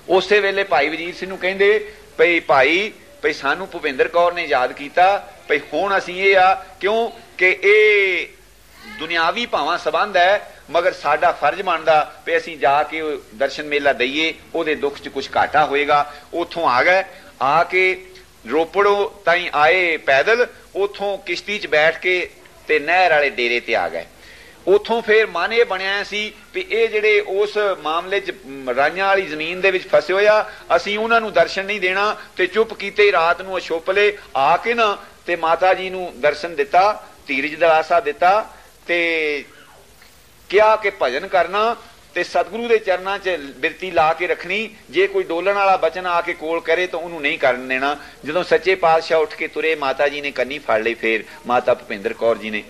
ਉਸੇ ਵੇਲੇ ਭਾਈ ਵਜੀਰ ਸਿੰਘ ਨੂੰ ਕਹਿੰਦੇ ਭਈ ਭਾਈ ਭਈ ਸਾਨੂੰ ਭੁਪਿੰਦਰ ਕੌਰ ਨੇ ਯਾਦ ਕੀਤਾ, ਭਈ ਹੁਣ ਅਸੀਂ ਇਹ ਆ ਕਿਉਂ ਕਿ ਇਹ ਦੁਨਿਆਵੀ ਭਾਵਾਂ ਸੰਬੰਧ ਹੈ, ਮਗਰ ਸਾਡਾ ਫਰਜ਼ ਬਣਦਾ ਵੀ ਅਸੀਂ ਜਾ ਕੇ ਦਰਸ਼ਨ ਮੇਲਾ ਦਈਏ, ਉਹਦੇ ਦੁੱਖ 'ਚ ਕੁਝ ਘਾਟਾ ਹੋਏਗਾ। ਉੱਥੋਂ ਆ ਗਏ, ਆ ਕੇ ਰੋਪੜੋਂ ਤਾਈਂ ਆਏ ਪੈਦਲ, ਉੱਥੋਂ ਕਿਸ਼ਤੀ 'ਚ ਬੈਠ ਕੇ ਤੇ ਨਹਿਰ ਵਾਲੇ ਡੇਰੇ ਤੇ ਆ ਗਏ। ਉੱਥੋਂ ਫਿਰ ਮਨ ਇਹ ਬਣਿਆ ਸੀ ਵੀ ਇਹ ਜਿਹੜੇ ਉਸ ਮਾਮਲੇ 'ਚ ਰਾਈਆਂ ਵਾਲੀ ਜ਼ਮੀਨ ਦੇ ਵਿੱਚ ਫਸੇ ਹੋਏ ਆ, ਅਸੀਂ ਉਹਨਾਂ ਨੂੰ ਦਰਸ਼ਨ ਨਹੀਂ ਦੇਣਾ, ਤੇ ਚੁੱਪ ਕੀਤੇ ਰਾਤ ਨੂੰ ਅਛੋਪਲੇ ਆ ਕੇ ਨਾ ਤੇ ਮਾਤਾ ਜੀ ਨੂੰ ਦਰਸ਼ਨ ਦਿੱਤਾ, ਧੀਰਜ ਦਿਲਾਸਾ ਦਿੱਤਾ ਤੇ ਕਿਹਾ ਕਿ ਭਜਨ ਕਰਨਾ ਤੇ ਸਤਿਗੁਰੂ ਦੇ ਚਰਨਾਂ 'ਚ ਬਿਰਤੀ ਲਾ ਕੇ ਰੱਖਣੀ, ਜੇ ਕੋਈ ਡੋਲਣ ਵਾਲਾ ਬਚਨ ਆ ਕੇ ਕੋਲ ਕਰੇ ਤਾਂ ਉਹਨੂੰ ਨਹੀਂ ਕਰਨ ਦੇਣਾ। ਜਦੋਂ ਸੱਚੇ ਪਾਤਸ਼ਾਹ ਉੱਠ ਕੇ ਤੁਰੇ, ਮਾਤਾ ਜੀ ਨੇ ਕੰਨੀ ਫੜ ਲਈ, ਫੇਰ ਮਾਤਾ ਭੁਪਿੰਦਰ ਕੌਰ ਜੀ ਨੇ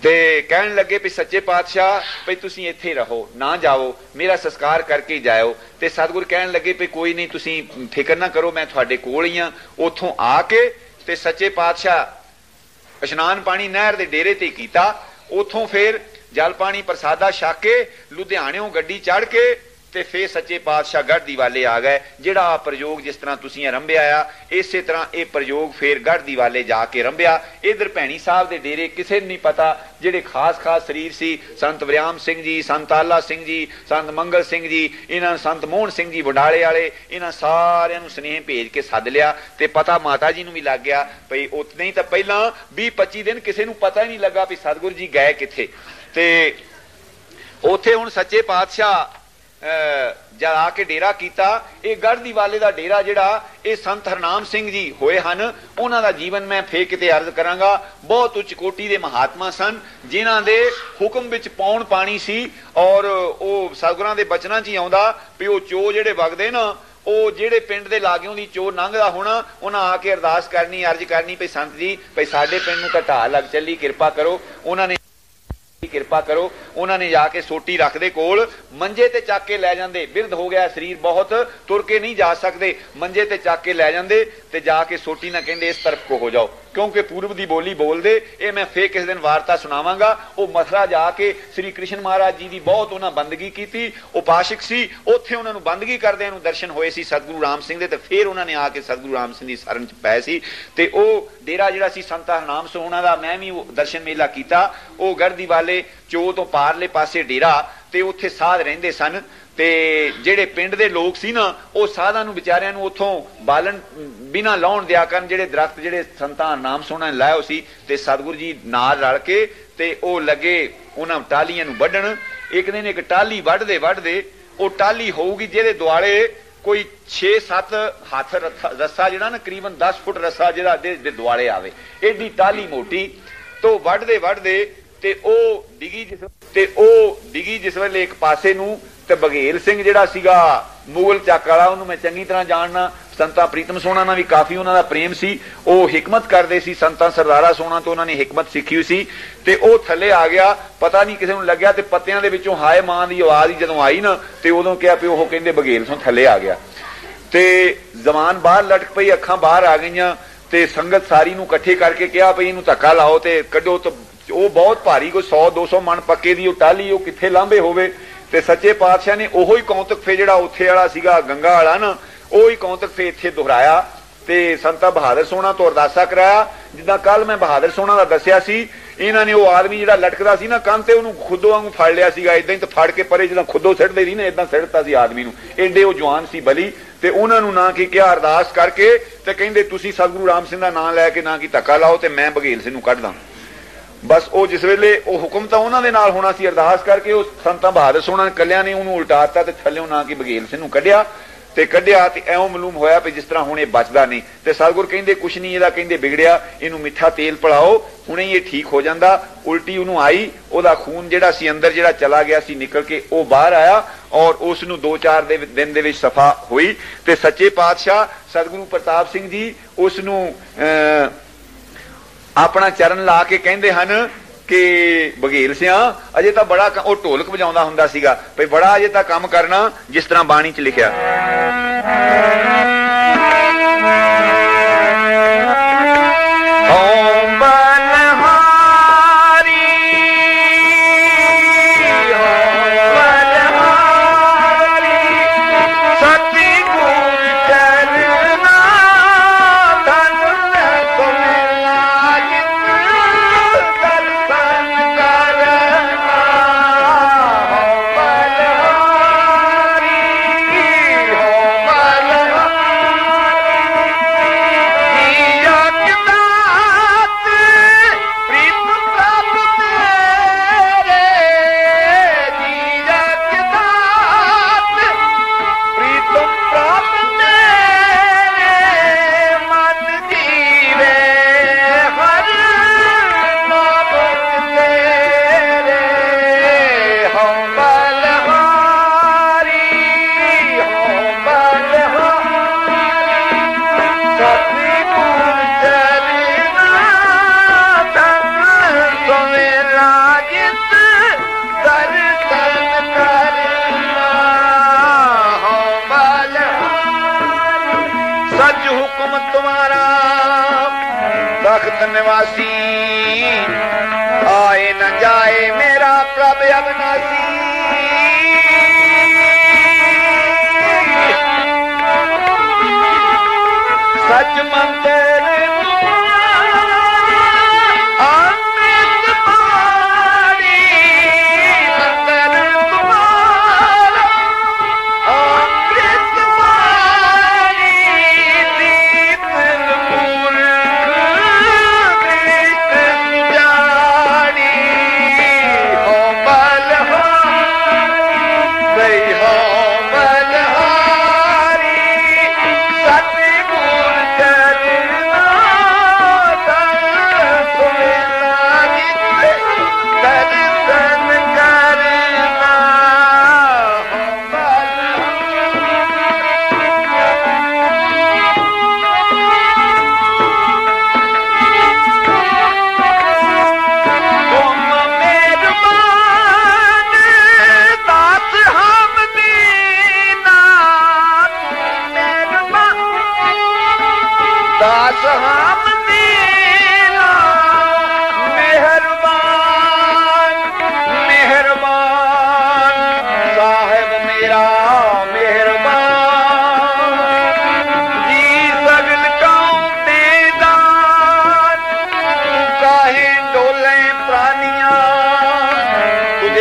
ਤੇ ਕਹਿਣ ਲੱਗੇ ਵੀ ਸੱਚੇ ਪਾਤਸ਼ਾਹ ਭਈ ਤੁਸੀਂ ਇੱਥੇ ਰਹੋ, ਨਾ ਜਾਓ, ਮੇਰਾ ਸੰਸਕਾਰ ਕਰਕੇ ਜਾਇਓ। ਤੇ ਸਤਿਗੁਰ ਕਹਿਣ ਲੱਗੇ ਵੀ ਕੋਈ ਨਹੀਂ, ਤੁਸੀਂ ਫਿਕਰ ਨਾ ਕਰੋ, ਮੈਂ ਤੁਹਾਡੇ ਕੋਲ ਹੀ ਆ। ਉੱਥੋਂ ਆ ਕੇ ਤੇ ਸੱਚੇ ਪਾਤਸ਼ਾਹ ਇਸ਼ਨਾਨ ਪਾਣੀ ਨਹਿਰ ਦੇ ਡੇਰੇ ਤੇ ਕੀਤਾ। ਉੱਥੋਂ ਫੇਰ ਜਲ ਪਾਣੀ ਪ੍ਰਸਾਦਾ ਛਕ ਕੇ ਲੁਧਿਆਣਿਓਂ ਗੱਡੀ ਚੜ ਕੇ ਤੇ ਫੇਰ ਸੱਚੇ ਪਾਤਸ਼ਾਹ ਗੜ੍ਹਦੀ ਵਾਲੇ ਆ ਗਏ। ਜਿਹੜਾ ਪ੍ਰਯੋਗ ਜਿਸ ਤਰ੍ਹਾਂ ਤੁਸੀਂ ਆਰੰਭਿਆ ਆ, ਇਸੇ ਤਰ੍ਹਾਂ ਇਹ ਪ੍ਰਯੋਗ ਫੇਰ ਗੜ੍ਹਦੀ ਵਾਲੇ ਜਾ ਕੇ ਆਰੰਭਿਆ। ਇਧਰ ਭੈਣੀ ਸਾਹਿਬ ਦੇ ਡੇਰੇ ਕਿਸੇ ਨੂੰ ਨਹੀਂ ਪਤਾ, ਜਿਹੜੇ ਖਾਸ ਸਰੀਰ ਸੀ, ਸੰਤ ਵਰਿਆਮ ਸਿੰਘ ਜੀ, ਸੰਤ ਆਲਾ ਸਿੰਘ ਜੀ, ਸੰਤ ਮੰਗਲ ਸਿੰਘ ਜੀ, ਇਹਨਾਂ ਸੰਤ ਮੋਹਨ ਸਿੰਘ ਜੀ ਵਡਾਲੇ ਵਾਲੇ, ਇਹਨਾਂ ਸਾਰਿਆਂ ਨੂੰ ਸੁਨੇਹੇ ਭੇਜ ਕੇ ਸੱਦ ਲਿਆ। ਤੇ ਪਤਾ ਮਾਤਾ ਜੀ ਨੂੰ ਵੀ ਲੱਗ ਗਿਆ ਭਈ ਉਤਨੇ ਹੀ ਤਾਂ ਪਹਿਲਾਂ 20-25 ਦਿਨ ਕਿਸੇ ਨੂੰ ਪਤਾ ਹੀ ਨਹੀਂ ਲੱਗਾ ਵੀ ਸਤਿਗੁਰੂ ਜੀ ਗਏ ਕਿੱਥੇ। ਤੇ ਉੱਥੇ ਹੁਣ ਸੱਚੇ ਪਾਤਸ਼ਾਹ ਜਦ ਆ ਕੇ ਡੇਰਾ ਕੀਤਾ। ਇਹ ਗੜ੍ਹਦੀ ਵਾਲੇ ਦਾ ਡੇਰਾ ਜਿਹੜਾ ਇਹ ਸੰਤ ਹਰਨਾਮ ਸਿੰਘ ਜੀ ਹੋਏ ਹਨ, ਉਹਨਾਂ ਦਾ ਜੀਵਨ ਮੈਂ ਫੇਰ ਕਿਤੇ ਅਰਜ਼ ਕਰਾਂਗਾ। ਬਹੁਤ ਉੱਚ ਕੋਟੀ ਦੇ ਮਹਾਤਮਾ ਸਨ, ਜਿਨ੍ਹਾਂ ਦੇ ਹੁਕਮ ਵਿੱਚ ਪੌਣ ਪਾਣੀ ਸੀ, ਔਰ ਉਹ ਸਤਿਗੁਰਾਂ ਦੇ ਬਚਨਾਂ 'ਚ ਹੀ ਆਉਂਦਾ ਵੀ ਉਹ ਚੋ ਜਿਹੜੇ ਵਗਦੇ ਨਾ, ਉਹ ਜਿਹੜੇ ਪਿੰਡ ਦੇ ਲਾਗਿਓਂ ਦੀ ਚੋ ਲੰਘਦਾ ਹੋਣਾ, ਉਹਨਾਂ ਆ ਕੇ ਅਰਦਾਸ ਕਰਨੀ, ਅਰਜ਼ ਕਰਨੀ ਭਈ ਸੰਤ ਜੀ ਭਈ ਸਾਡੇ ਪਿੰਡ ਨੂੰ ਤਾਂ ਢਾਹ ਲੱਗ ਚੱਲੀ, ਕਿਰਪਾ ਕਰੋ। ਉਹਨਾਂ ਨੇ ਕਿਰਪਾ ਕਰੋ, ਉਹਨਾਂ ਨੇ ਜਾ ਕੇ ਸੋਟੀ ਰੱਖਦੇ ਕੋਲ, ਮੰਜੇ ਤੇ ਚੱਕ ਕੇ ਲੈ ਜਾਂਦੇ। ਬਿਰਧ ਹੋ ਗਿਆ ਸਰੀਰ, ਬਹੁਤ ਤੁਰ ਕੇ ਨਹੀਂ ਜਾ ਸਕਦੇ, ਮੰਜੇ ਤੇ ਚੱਕ ਕੇ ਲੈ ਜਾਂਦੇ ਤੇ ਜਾ ਕੇ ਸੋਟੀ ਨਾਲ ਕਹਿੰਦੇ ਇਸ ਤਰਫ ਕੋ ਹੋ ਜਾਓ, ਕਿਉਂਕਿ ਪੂਰਬ ਦੀ ਬੋਲੀ ਬੋਲਦੇ। ਇਹ ਮੈਂ ਫੇਰ ਕਿਸੇ ਦਿਨ ਵਾਰਤਾ ਸੁਣਾਵਾਂਗਾ। ਉਹ ਮਥੁਰਾ ਜਾ ਕੇ ਸ੍ਰੀ ਕ੍ਰਿਸ਼ਨ ਮਹਾਰਾਜ ਜੀ ਦੀ ਬਹੁਤ ਉਹਨਾਂ ਬੰਦਗੀ ਕੀਤੀ, ਉਪਾਸ਼ਕ ਸੀ, ਉੱਥੇ ਉਹਨਾਂ ਨੂੰ ਬੰਦਗੀ ਕਰਦਿਆਂ ਨੂੰ ਦਰਸ਼ਨ ਹੋਏ ਸੀ ਸਤਿਗੁਰੂ ਰਾਮ ਸਿੰਘ ਦੇ। ਤੇ ਫੇਰ ਉਹਨਾਂ ਨੇ ਆ ਕੇ ਸਤਿਗੁਰੂ ਰਾਮ ਸਿੰਘ ਦੀ ਸ਼ਰਨ 'ਚ ਪਏ ਸੀ। ਤੇ ਉਹ ਡੇਰਾ ਜਿਹੜਾ ਸੀ ਸੰਤ ਹਰਨਾਮ ਸੋਹਣਾ ਦਾ, ਮੈਂ ਵੀ ਉਹ ਦਰਸ਼ਨ ਮੇਲਾ ਕੀਤਾ। ਉਹ ਗੜ੍ਹਦੀ ਵਾਲੇ ਚੋ ਤੋਂ ਪਾਰਲੇ ਪਾਸੇ ਡੇਰਾ, ਤੇ ਉੱਥੇ ਸਾਧ ਰਹਿੰਦੇ ਸਨ। ਤੇ ਜਿਹੜੇ ਪਿੰਡ ਦੇ ਲੋਕ ਸੀ ਨਾ, ਉਹ ਸਾਧਾਂ ਨੂੰ ਵਿਚਾਰਿਆਂ ਨੂੰ ਉੱਥੋਂ ਬਾਲਣ ਬਿਨਾਂ ਲਾਉਣ ਦਿਆ ਕਰਨ, ਜਿਹੜੇ ਦਰਖਤ ਜਿਹੜੇ ਸੰਤਾਂ ਨਾਮ ਸੋਹਣਾ ਨੇ ਲਾਇਆ ਸੀ। ਤੇ ਸਤਿਗੁਰੂ ਜੀ ਨਾਲ ਰਲ ਕੇ ਤੇ ਉਹ ਲੱਗੇ ਉਹਨਾਂ ਟਾਹਲੀਆਂ ਨੂੰ ਵੱਢਣ। ਇੱਕ ਦਿਨ ਇੱਕ ਟਾਹਲੀ ਵੱਢਦੇ ਵੱਢਦੇ, ਉਹ ਟਾਹਲੀ ਹੋਊਗੀ ਜਿਹਦੇ ਦੁਆਲੇ ਕੋਈ 6-7 ਹੱਥ ਰੱਸਾ, ਜਿਹੜਾ ਨਾ ਕਰੀਬਨ 10 ਫੁੱਟ ਰੱਸਾ ਜਿਹੜਾ ਦੇ ਦੁਆਲੇ ਆਵੇ, ਏਡੀ ਟਾਹਲੀ ਮੋਟੀ। ਤੋਂ ਵੱਢਦੇ ਵੱਢਦੇ ਤੇ ਉਹ ਡਿੱਗੀ ਜਿਸ ਵੇਲੇ ਇੱਕ ਪਾਸੇ ਨੂੰ। ਤੇ ਬਘੇਲ ਸਿੰਘ ਜਿਹੜਾ ਸੀਗਾ ਮੁਗਲ ਚੱਕ ਵਾਲਾ, ਉਹਨੂੰ ਮੈਂ ਚੰਗੀ ਤਰ੍ਹਾਂ ਜਾਣਨਾ, ਸੰਤਾਂ ਪ੍ਰੀਤਮ ਸੋਹਣਾ ਨਾਲ ਵੀ ਕਾਫੀ ਉਹਨਾਂ ਦਾ ਪ੍ਰੇਮ ਸੀ। ਉਹ ਹਿਕਮਤ ਕਰਦੇ ਸੀ, ਸੰਤਾਂ ਸਰਦਾਰਾ ਸੋਹਣਾ ਤੋਂ ਉਹਨਾਂ ਨੇ ਹਿਕਮਤ ਸਿੱਖੀ ਹੋਈ ਸੀ। ਤੇ ਉਹ ਥੱਲੇ ਆ ਗਿਆ, ਪਤਾ ਨਹੀਂ ਕਿਸੇ ਨੂੰ ਲੱਗਿਆ, ਤੇ ਪੱਤਿਆਂ ਦੇ ਵਿੱਚੋਂ ਹਾਏ ਮਾਂ ਦੀ ਆਵਾਜ਼ ਹੀ ਜਦੋਂ ਆਈ ਨਾ, ਤੇ ਉਦੋਂ ਕਿਹਾ ਵੀ ਉਹ ਕਹਿੰਦੇ ਬਘੇਲ ਸਿੰਘ ਥੱਲੇ ਆ ਗਿਆ। ਤੇ ਜ਼ਬਾਨ ਬਾਹਰ ਲਟਕ ਪਈ, ਅੱਖਾਂ ਬਾਹਰ ਆ ਗਈਆਂ। ਤੇ ਸੰਗਤ ਸਾਰੀ ਨੂੰ ਇਕੱਠੇ ਕਰਕੇ ਕਿਹਾ ਵੀ ਇਹਨੂੰ ਧੱਕਾ ਲਾਓ ਤੇ ਕੱਢੋ। ਤੇ ਉਹ ਬਹੁਤ ਭਾਰੀ, ਕੋਈ 100-200 ਮਣ ਪੱਕੇ ਦੀ ਉਹ ਟਾਹਲੀ, ਉਹ ਕਿੱਥੇ ਲਾਂਭੇ ਹੋਵੇ। ਤੇ ਸੱਚੇ ਪਾਤਸ਼ਾਹ ਨੇ ਉਹੋ ਹੀ ਕੌਂਤਕ ਫੇ ਜਿਹੜਾ ਉੱਥੇ ਵਾਲਾ ਸੀਗਾ ਗੰਗਾ ਵਾਲਾ ਨਾ, ਉਹ ਹੀ ਕੌਂਤਕ ਫੇ ਇੱਥੇ ਦੁਹਰਾਇਆ। ਤੇ ਸੰਤਾ ਬਹਾਦਰ ਸੋਹਣਾ ਤੋਂ ਅਰਦਾਸਾ ਕਰਾਇਆ। ਜਿੱਦਾਂ ਕੱਲ ਮੈਂ ਬਹਾਦਰ ਸੋਹਣਾ ਦਾ ਦੱਸਿਆ ਸੀ, ਇਹਨਾਂ ਨੇ ਉਹ ਆਦਮੀ ਜਿਹੜਾ ਲਟਕਦਾ ਸੀ ਨਾ ਕੰਨ ਤੇ, ਉਹਨੂੰ ਖੁੱਦੋ ਵਾਂਗੂ ਫੜ ਲਿਆ ਸੀਗਾ। ਇਦਾਂ ਹੀ ਤਾਂ ਫੜ ਕੇ ਪਰੇ ਜਿੱਦਾਂ ਖੁੱਦੋ ਸਿੱਟਦੇ ਸੀ ਨਾ, ਇਦਾਂ ਸਿੱਟਤਾ ਸੀ ਆਦਮੀ ਨੂੰ। ਏਡੇ ਉਹ ਜਵਾਨ ਸੀ ਬਲੀ। ਤੇ ਉਹਨਾਂ ਨੂੰ ਨਾ ਕੀ ਕਿਹਾ, ਅਰਦਾਸ ਕਰਕੇ ਤੇ ਕਹਿੰਦੇ ਤੁਸੀਂ ਸਤਿਗੁਰੂ ਰਾਮ ਸਿੰਘ ਦਾ ਨਾਂ ਲੈ ਕੇ ਨਾ ਕੀ ਧੱਕਾ ਲਾਓ ਤੇ ਮੈਂ ਬਘੇਲ ਸਿੰਘ ਨੂੰ ਕੱਢਦਾ। ਬਸ ਉਹ ਜਿਸ ਵੇਲੇ ਉਹ ਹੁਕਮ ਤਾਂ ਉਹਨਾਂ ਦੇ ਨਾਲ ਹੋਣਾ ਸੀ, ਅਰਦਾਸ ਕਰਕੇ ਉਹ ਸੰਤਾਂ ਬਹਾਦਰ ਸੋਹਣਾ ਨੇ ਕੱਲਿਆਂ ਨੇ ਉਹਨੂੰ ਉਲਟਾਤਾ ਤੇ ਥੱਲਿਓਂ ਨਾ ਕੀ ਬਘੇਲ ਸਿੰਘ ਨੂੰ ਕੱਢਿਆ। ਤੇ ਕੱਢਿਆ ਤੇ ਐਉਂ ਮਾਲੂਮ ਹੋਇਆ ਵੀ ਜਿਸ ਤਰ੍ਹਾਂ ਹੁਣ ਇਹ ਬਚਦਾ ਨਹੀਂ। ਤੇ ਸਤਿਗੁਰ ਕਹਿੰਦੇ ਕੁਛ ਨਹੀਂ ਇਹਦਾ, ਕਹਿੰਦੇ ਵਿਗੜਿਆ, ਇਹਨੂੰ ਮਿੱਠਾ ਤੇਲ ਪਿਲਾਓ, ਹੁਣੇ ਇਹ ਠੀਕ ਹੋ ਜਾਂਦਾ। ਉਲਟੀ ਉਹਨੂੰ ਆਈ, ਉਹਦਾ ਖੂਨ ਜਿਹੜਾ ਸੀ ਅੰਦਰ ਜਿਹੜਾ ਚਲਾ ਗਿਆ ਸੀ ਨਿਕਲ ਕੇ ਉਹ ਬਾਹਰ ਆਇਆ। और उसनू 2-4 दिन दे विच सफा हुई ते सच्चे पातशाह सतगुरु प्रताप सिंह जी उसनू अपना चरण ला के कहंदे हन कि बघेल सिया अजे तां बड़ा वो ढोलक वजाउंदा हुंदा सीगा भई बड़ा अजे तां काम करना जिस तरह बाणी च लिखिया निवासी आए न जाए मेरा प्रभ अविनाशी सच मंत्र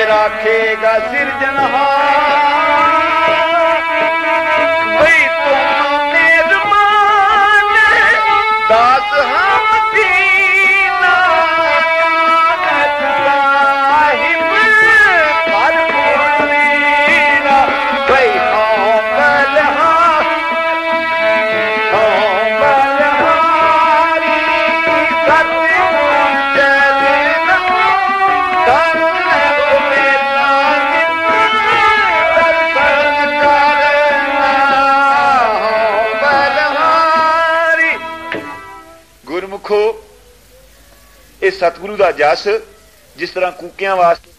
राखेगा सिरजनहार भाई तुम मेहरबान दास हम दीना साहिब कर बोलीना भाई हम बलहारी गुरमुखो इस सतगुरु का जस जिस तरह कूकियां वास्ते